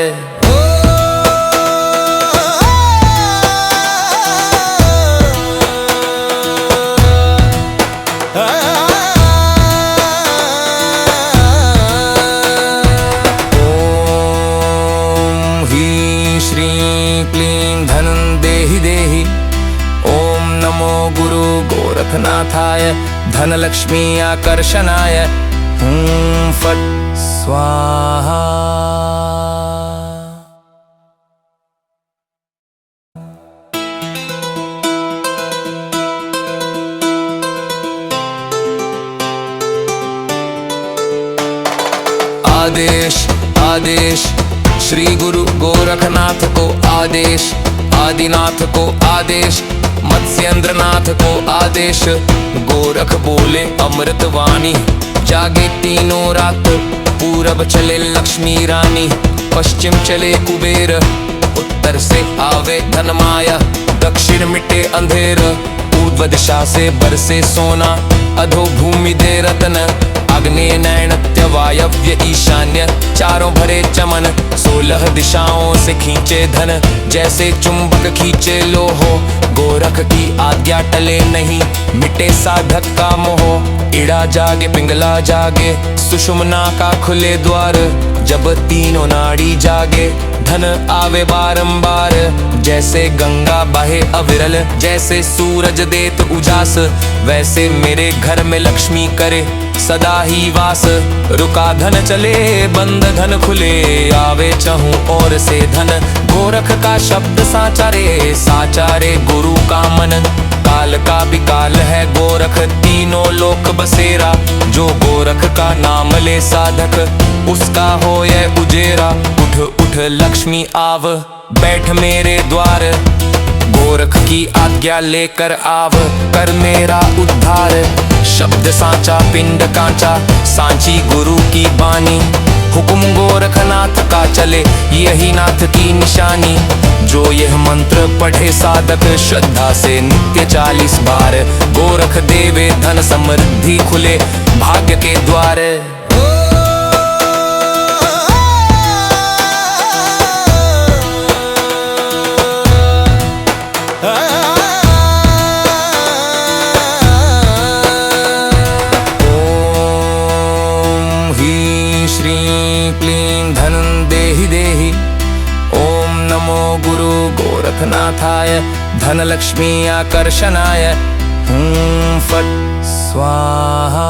गोरखनाथाय धनलक्ष्मी आकर्षणाय, फट स्वाहा। आदेश आदेश, श्री गुरु गोरखनाथ को आदेश। आदिनाथ को आदेश, मत्स्येंद्रनाथ को आदेश। गोरख बोले अमृतवाणी, जागे तीनों रात। पूरब चले लक्ष्मी रानी, पश्चिम चले कुबेर। उत्तर से आवे धन माया, दक्षिण मिटे अंधेर। पूर्व दिशा से बरसे सोना, अधो भूमि दे रतन। आग्नेय नैऋत्य वायव्य ईशान्य, चारों भरे चमन। 16 दिशाओं से खींचे धन, जैसे चुंबक खींचे लोहो। गोरख की आज्ञा टले नहीं, मिटे साधक का मोह। इड़ा जागे पिंगला जागे, सुषुम्ना का खुले द्वार। जब तीनों नाड़ी जागे धन आवे बारंबार। जैसे गंगा बहे अविरल, जैसे सूरज देत उजास, वैसे मेरे घर में लक्ष्मी करे सदा ही वास। रुका धन चले बंद धन खुले, आवे चहूं और से धन। गोरख का शब्द साचा रे, साचा रे गुरु का मन। काल का भी काल है गोरख, तीनों लोक बसेरा। जो गोरख का नाम ले साधक, उसका हो यह उजेरा। उठ उठ लक्ष्मी आव, बैठ मेरे द्वार। गोरख की आज्ञा लेकर आव, कर मेरा उद्धार। शब्द सांचा पिंड कांचा, सांची गुरु की बानी। हुक्म गोरखनाथ का चले, यही नाथ की निशानी। जो यह मंत्र पढ़े साधक, श्रद्धा से नित्य 40 बार। गोरख देवे धन समृद्धि खुले, भाग्य के द्वार। गोरखनाथाय धनलक्ष्मी आकर्षणाय फट स्वाहा।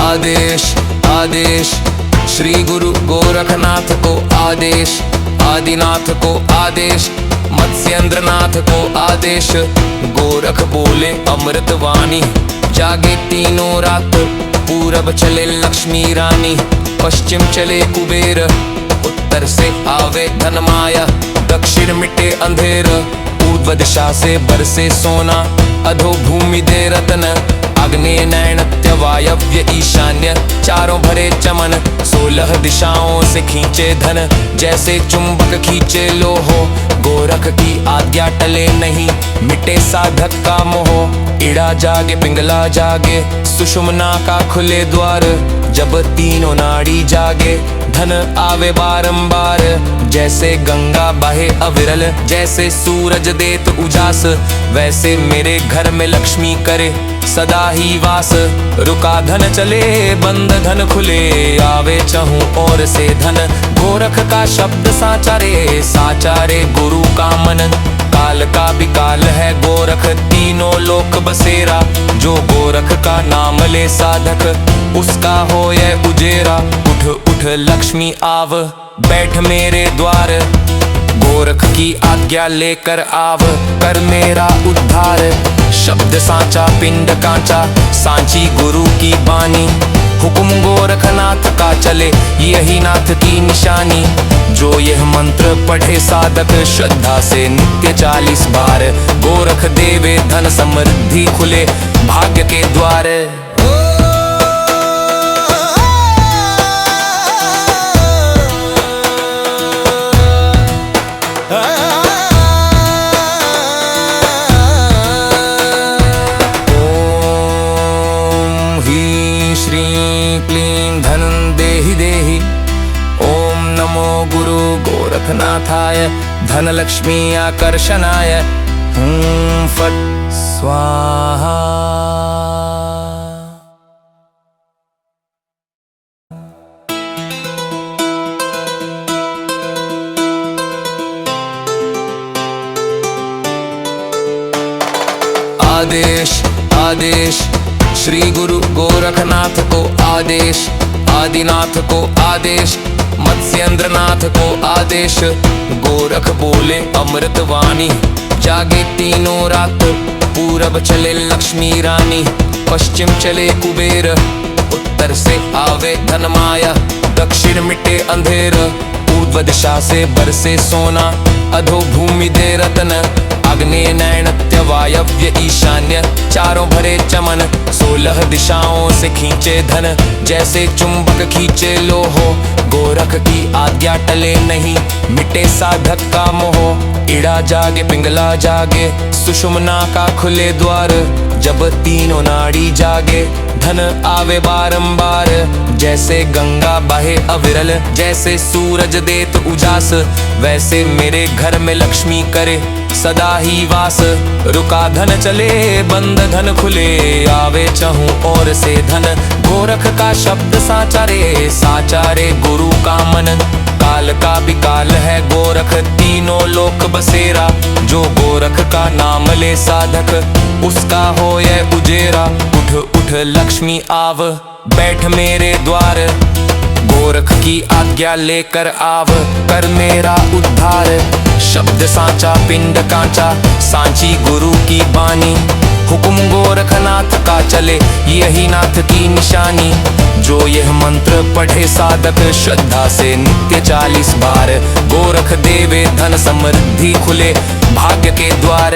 आदेश आदेश श्री गुरु गोरखनाथ को आदेश, आदिनाथ को आदेश, मत्स्येंद्रनाथ को आदेश। गोरख बोले अमृत वाणी, जागे तीनों रात। पूरब चले लक्ष्मी रानी, पश्चिम चले कुबेर। उत्तर से आवे धन माया, दक्षिण मिटे अंधेर। पूर्व दिशा से बरसे सोना, अधो भूमि दे रतन। आग्नेय नैऋत्य वायव्य ईशान्य, चारों भरे चमन। 16 दिशाओं से खींचे धन, जैसे चुंबक खींचे लोहो। गोरख की आज्ञा टले नहीं, मिटे साधक का मोह। इड़ा जागे पिंगला जागे, सुषुम्ना का खुले द्वार। जब तीनों नाड़ी जागे धन आवे बारंबार। जैसे गंगा बहे अविरल, जैसे सूरज देत उजास, वैसे मेरे घर में लक्ष्मी करे सदा ही वास। रुका धन चले बंद धन खुले, आवे चहूं और से धन। गोरख का शब्द साचा रे, साचा रे गुरु का मन। काल का भी काल है गोरख, तीनों लोक बसेरा। जो गोरख का नाम ले साधक, उसका हो यह उजेरा। उठ उठ लक्ष्मी आव, बैठ मेरे द्वार। गोरख की आज्ञा लेकर आव, कर मेरा उद्धार। शब्द सांचा पिंड कांचा, सांची गुरु की बानी। हुक्म गोरखनाथ का चले, यही नाथ की निशानी। जो यह मंत्र पढ़े साधक, श्रद्धा से नित्य 40 बार। गोरख देवे धन समृद्धि खुले, भाग्य के द्वार। गोरखनाथाय धनलक्ष्मी आकर्षणाय फट स्वाहा। आदेश आदेश श्री गुरु गोरखनाथ को आदेश, आदिनाथ को आदेश, मत्स्येंद्रनाथ को आदेश। गोरख बोले अमृत वाणी, जागे तीनों रात। पूरब चले लक्ष्मी रानी, पश्चिम चले कुबेर। उत्तर से आवे धन माया, दक्षिण मिटे अंधेर। पूर्व दिशा से बरसे सोना, अधो भूमि दे रतन। आग्नेय नैऋत्य वायव्य ईशान्य, चारों भरे चमन। 16 दिशाओं से खींचे धन, जैसे चुंबक खींचे लोहो। गोरख की आज्ञा टले नहीं, मिटे साधक का मोह। इड़ा जागे पिंगला जागे, सुषुम्ना का खुले द्वार। जब तीनों नाड़ी जागे धन आवे बारंबार। जैसे गंगा बहे अविरल, जैसे सूरज देत उजास, वैसे मेरे घर में लक्ष्मी करे सदा ही वास। रुका धन चले बंद धन खुले, आवे चहूं और से धन। गोरख का शब्द साचा रे, साचा रे गुरु का मन। काल का भी काल है गोरख, तीनों लोक बसेरा। जो गोरख का नाम ले साधक, उसका हो यह उजेरा। उठ उठ लक्ष्मी आव, बैठ मेरे द्वार। गोरख की आज्ञा लेकर आव, कर मेरा उद्धार। शब्द सांचा पिंड कांचा, सांची गुरु की बानी। हुक्म गोरखनाथ का चले, यही नाथ की निशानी। जो यह मंत्र पढ़े साधक, श्रद्धा से नित्य 40 बार। गोरख देवे धन समृद्धि, खुले भाग्य के द्वार।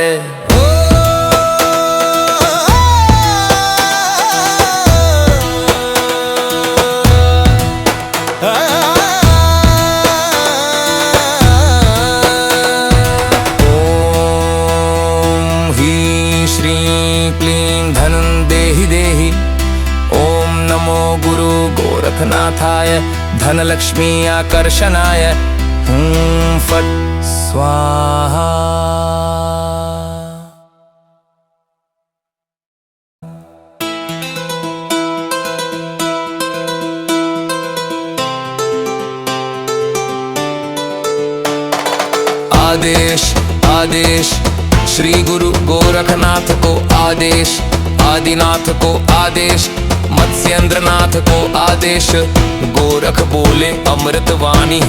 गोरखनाथाय धनलक्ष्मी आकर्षणाय, फट स्वाहा। आदेश आदेश, श्री गुरु गोरखनाथ को आदेश। आदिनाथ को आदेश, मत्स्येंद्रनाथ को आदेश। गोरख बोले अमृत वाणी,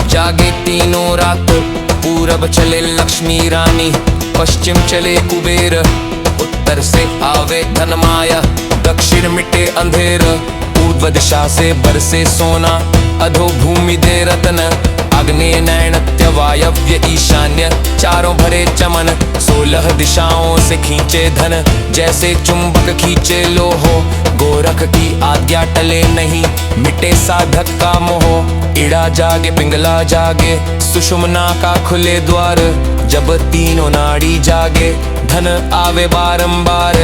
जागे तीनों रात। पूरब चले लक्ष्मी रानी, पश्चिम चले कुबेर। उत्तर से आवे धन माया, दक्षिण मिटे अंधेर। पूर्व दिशा से बरसे सोना, अधो भूमि दे रतन। आग्नेय नैऋत्य वायव्य ईशान्य, चारों भरे चमन। 16 दिशाओं से खींचे धन, जैसे चुंबक खींचे लोहो। गोरख की आज्ञा टले नहीं, मिटे साधक का मोह। इड़ा जागे पिंगला जागे, सुषुम्ना का खुले द्वार। जब तीनों नाड़ी जागे, धन आवे बारंबार।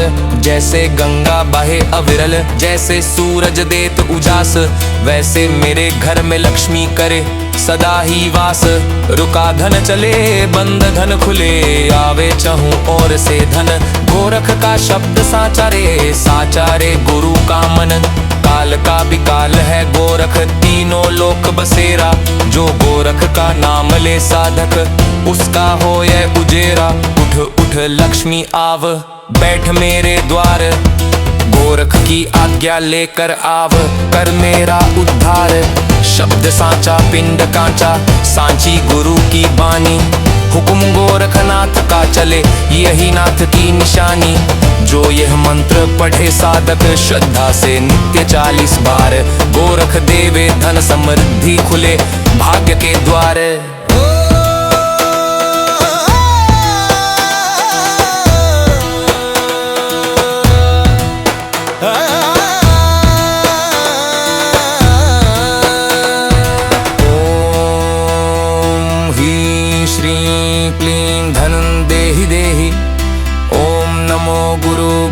जैसे गंगा बहे अविरल, जैसे सूरज देत उजास, वैसे मेरे घर में लक्ष्मी करे सदा ही वास। रुका धन चले बंद धन खुले, आवे चहूं और से धन। गोरख का शब्द साचा रे, साचा रे गुरु का मन। काल का भी काल है गोरख, तीनों लोक बसेरा। जो गोरख का नाम ले साधक, उसका हो यह उजेरा। उठ उठ लक्ष्मी आव, बैठ मेरे द्वार। गोरख की आज्ञा लेकर आव, कर मेरा उद्धार। शब्द सांचा पिंड कांचा, सांची गुरु की बानी। हुक्म गोरखनाथ का चले, यही नाथ की निशानी। जो यह मंत्र पढ़े साधक, श्रद्धा से नित्य 40 बार। गोरख देवे धन समृद्धि, खुले भाग्य के द्वार।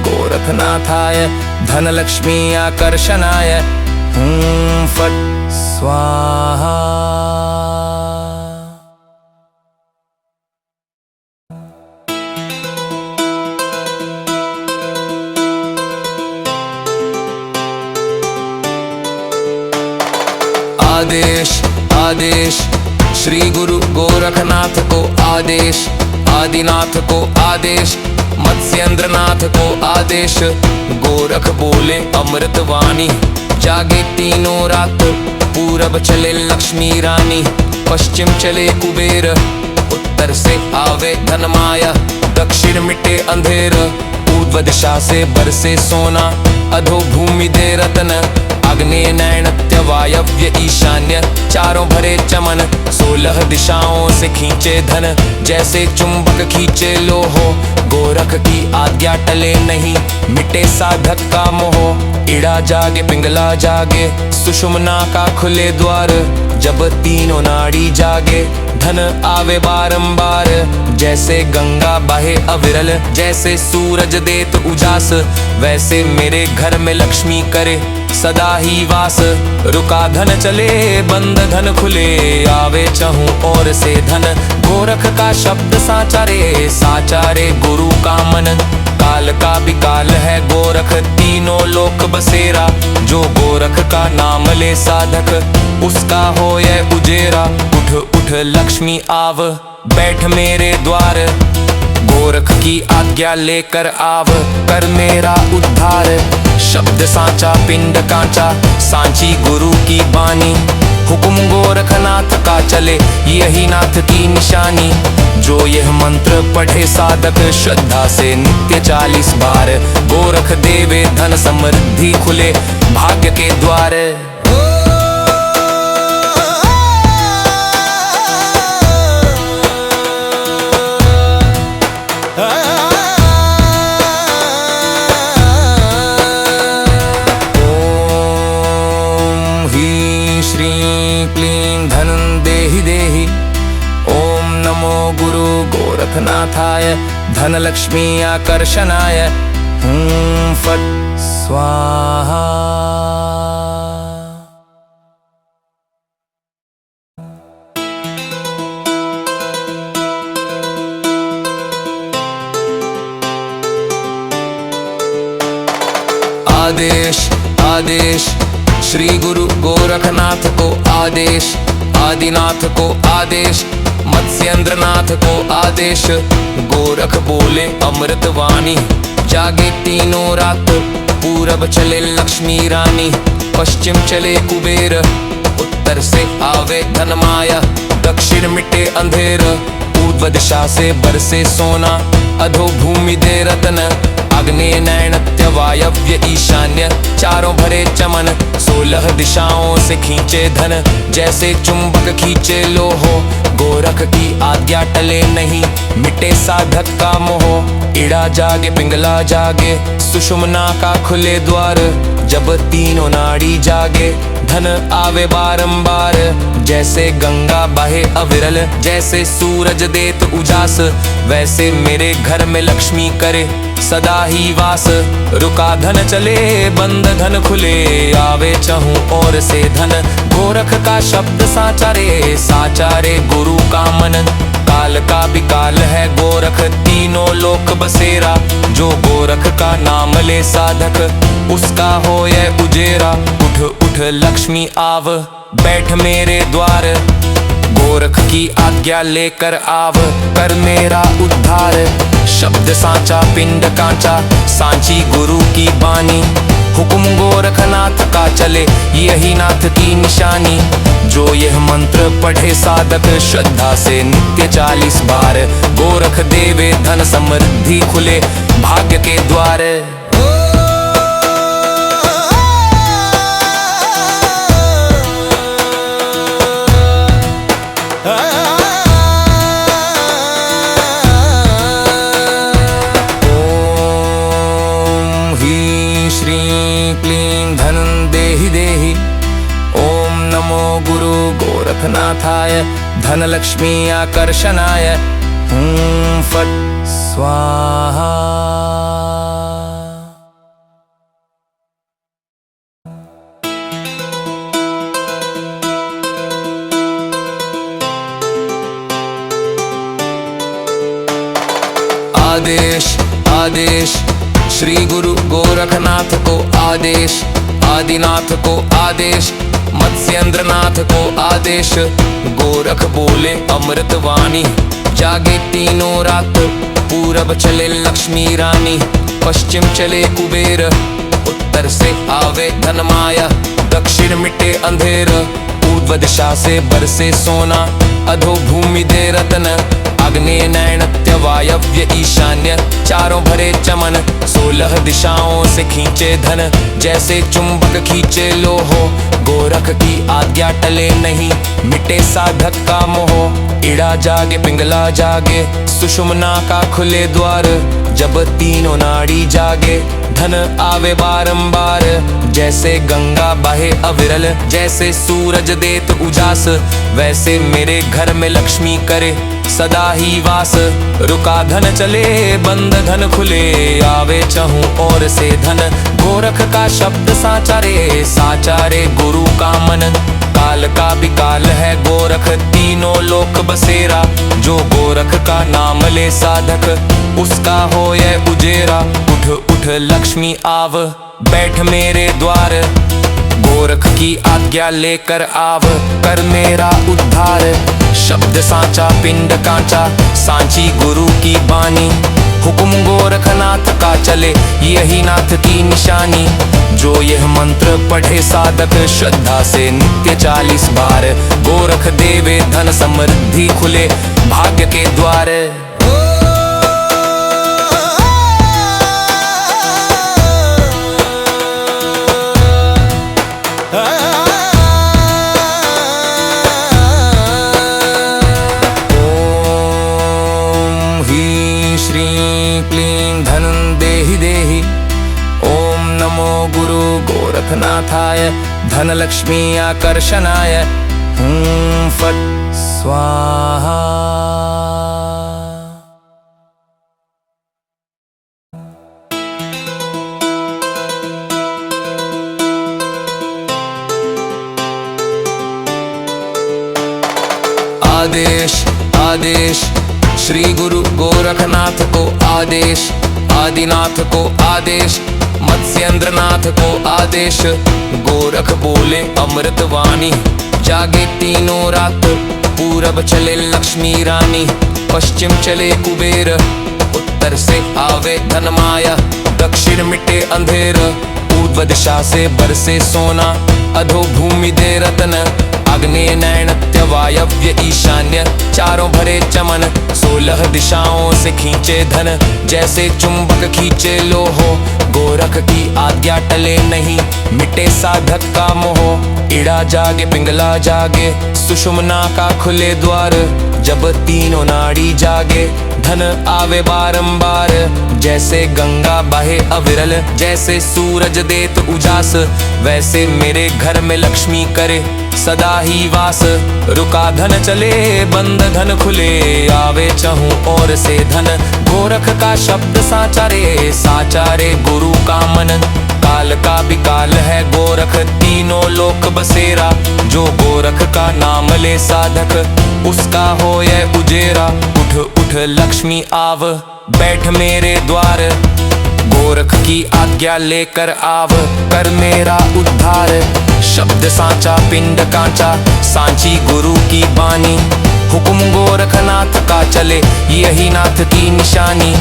गोरखनाथाय धनलक्ष्मी आकर्षणाय, फट स्वाहा। आदेश आदेश, श्री गुरु गोरखनाथ को आदेश। आदिनाथ को आदेश, मत्स्येंद्रनाथ को आदेश। गोरख बोले अमृत वाणी, जागे तीनों रात। पूरब चले लक्ष्मी रानी, पश्चिम चले कुबेर। उत्तर से आवे धन माया, दक्षिण मिटे अंधेर। पूर्व दिशा से बरसे सोना, अधो भूमि दे रतन। आग्नेय नैऋत्य वायव्य ईशान्य, चारों भरे चमन। 16 दिशाओं से खींचे धन, जैसे चुंबक खींचे लोहो। गोरख की आज्ञा टले नहीं, मिटे साधक का मोह। इड़ा जागे पिंगला जागे, सुषुम्ना का खुले द्वार। जब तीनों नाड़ी जागे धन आवे बारंबार। जैसे गंगा बहे अविरल, जैसे सूरज देत उजास, वैसे मेरे घर में लक्ष्मी करे सदा ही वास। रुका धन चले बंद धन खुले, आवे चहूं और से धन। गोरख का शब्द साचा रे, साचा रे गुरु का मन। काल का भी काल है गोरख, तीनों लोक बसेरा। जो गोरख का नाम ले साधक, उसका हो यह उजेरा। उठ उठ लक्ष्मी आव, बैठ मेरे द्वार। गोरख की आज्ञा लेकर आव, कर मेरा उद्धार। शब्द सांचा पिंड कांचा, सांची गुरु की बानी। हुकुम गोरखनाथ का चले, यही नाथ की निशानी। जो यह मंत्र पढ़े साधक, श्रद्धा से नित्य 40 बार। गोरख देवे धन समृद्धि खुले, भाग्य के द्वार। गोरखनाथाय धनलक्ष्मी आकर्षणाय फट स्वाहा। आदेश आदेश श्री गुरु गोरखनाथ को आदेश, आदिनाथ को आदेश, मत्स्येंद्रनाथ को आदेश। गोरख बोले अमृत वाणी, जागे तीनों रात। पूरब चले लक्ष्मी रानी, पश्चिम चले कुबेर। उत्तर से आवे धन माया, दक्षिण मिटे अंधेर। पूर्व दिशा से बरसे सोना, अधो भूमि दे रतन। आग्नेय नैऋत्य वायव्य ईशान्य, चारों भरे चमन। 16 दिशाओं से खींचे धन, जैसे चुंबक खींचे लोहो। गोरख की आज्ञा टले नहीं, मिटे साधक का मोह। इड़ा जागे पिंगला जागे, सुषुम्ना का खुले द्वार। जब तीनों नाड़ी जागे धन आवे बारंबार। जैसे गंगा बहे अविरल, जैसे सूरज देत उजास, वैसे मेरे घर में लक्ष्मी करे सदा ही वास। रुका धन चले बंद धन खुले, आवे चहूं और से धन। गोरख का शब्द साचा रे, साचा रे गुरु का मन। काल का भी काल है गोरख, तीनों लोक बसेरा। जो गोरख का नाम ले साधक, उसका हो यह उजेरा। उठ उठ लक्ष्मी आव, बैठ मेरे द्वार। गोरख की आज्ञा लेकर आव, कर मेरा उद्धार। शब्द सांचा पिंड कांचा, सांची गुरु की बानी। हुकुम गोरखनाथ का चले, यही नाथ की निशानी। जो यह मंत्र पढ़े साधक, श्रद्धा से नित्य 40 बार। गोरख देवे धन समृद्धि खुले, भाग्य के द्वार। गोरखनाथाय धनलक्ष्मी आकर्षणाय फट स्वाहा। आदेश आदेश श्री गुरु गोरखनाथ को आदेश, आदिनाथ को आदेश, मत्स्येंद्रनाथ को आदेश। गोरख बोले अमृत वाणी, जागे तीनों रात। पूरब चले लक्ष्मी रानी, पश्चिम चले कुबेर। उत्तर से आवे धन माया, दक्षिण मिटे अंधेर। पूर्व दिशा से बरसे सोना, अधो भूमि दे रतन। आग्नेय नैऋत्य वायव्य ईशान्य, चारों भरे चमन। 16 दिशाओं से खींचे धन, जैसे चुंबक खींचे लोहो। गोरख की आज्ञा टले नहीं, मिटे साधक का मोह। इड़ा जागे पिंगला जागे, सुषुम्ना का खुले द्वार। जब तीनों नाड़ी जागे धन आवे बारंबार। जैसे गंगा बहे अविरल, जैसे सूरज देत उजास, वैसे मेरे घर में लक्ष्मी करे सदा ही वास। रुका धन चले बंद धन खुले, आवे चहूं और से धन। गोरख का शब्द साचा रे, साचा रे गुरु का मन। काल का भी काल है गोरख, तीनों लोक बसेरा। जो गोरख का नाम ले साधक, उसका हो यह उजेरा। उठ उठ लक्ष्मी आव, बैठ मेरे द्वार। गोरख की आज्ञा लेकर आव, कर मेरा उद्धार। शब्द सांचा पिंड कांचा, सांची गुरु की बानी। हुक्म गोरखनाथ का चले, यही नाथ की निशानी। जो यह मंत्र पढ़े साधक, श्रद्धा से नित्य 40 बार। गोरख देवे धन समृद्धि खुले, भाग्य के द्वार। गुरु गोरखनाथाय धन लक्ष्मी आकर्षणाय। फट स्वाहा। आदेश आदेश, श्री गुरु गोरखनाथ को आदेश। आदिनाथ को आदेश, मत्स्येंद्रनाथ को आदेश। गोरख बोले अमृतवाणी, जागे तीनों रात। पूरब चले लक्ष्मी रानी, पश्चिम चले कुबेर। उत्तर से आवे धन माया, दक्षिण मिटे अंधेर। पूर्व दिशा से बरसे सोना, अधो भूमि दे रतन। आग्नेय नैऋत्य वायव्य ईशान्य, चारों भरे चमन। 16 दिशाओं से खींचे धन, जैसे चुंबक खींचे लोहो। गोरख की आज्ञा टले नहीं, मिटे साधक का मोह। इड़ा जागे पिंगला जागे, सुषुम्ना का खुले द्वार। जब तीनों नाड़ी जागे धन आवे बारंबार। जैसे गंगा बहे अविरल, जैसे सूरज देत उजास, वैसे मेरे घर में लक्ष्मी करे सदा ही वास। रुका धन चले बंद धन खुले, आवे चहूं और से धन। गोरख का शब्द साचा रे, साचा रे गुरु का मन। काल का भी काल है गोरख, तीनों लोक बसेरा। जो गोरख का नाम ले साधक, उसका हो यह उजेरा। उठ उठ लक्ष्मी आव, बैठ मेरे द्वार। गोरख की आज्ञा लेकर आव, कर मेरा उद्धार। शब्द सांचा पिंड कांचा, सांची गुरु की बानी। हुक्म गोरखनाथ का चले, यही नाथ की निशानी।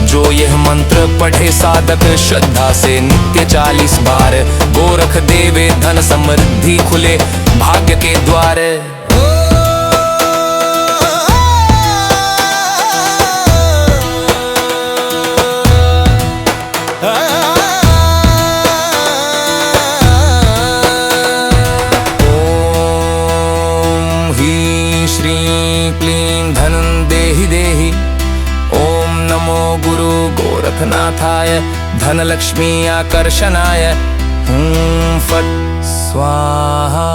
जो यह मंत्र पढ़े साधक, श्रद्धा से नित्य 40 बार। गोरख देवे धन समृद्धि खुले, भाग्य के द्वार। गुरु गोरखनाथाय धन लक्ष्मी आकर्षणाय। फट स्वाहा।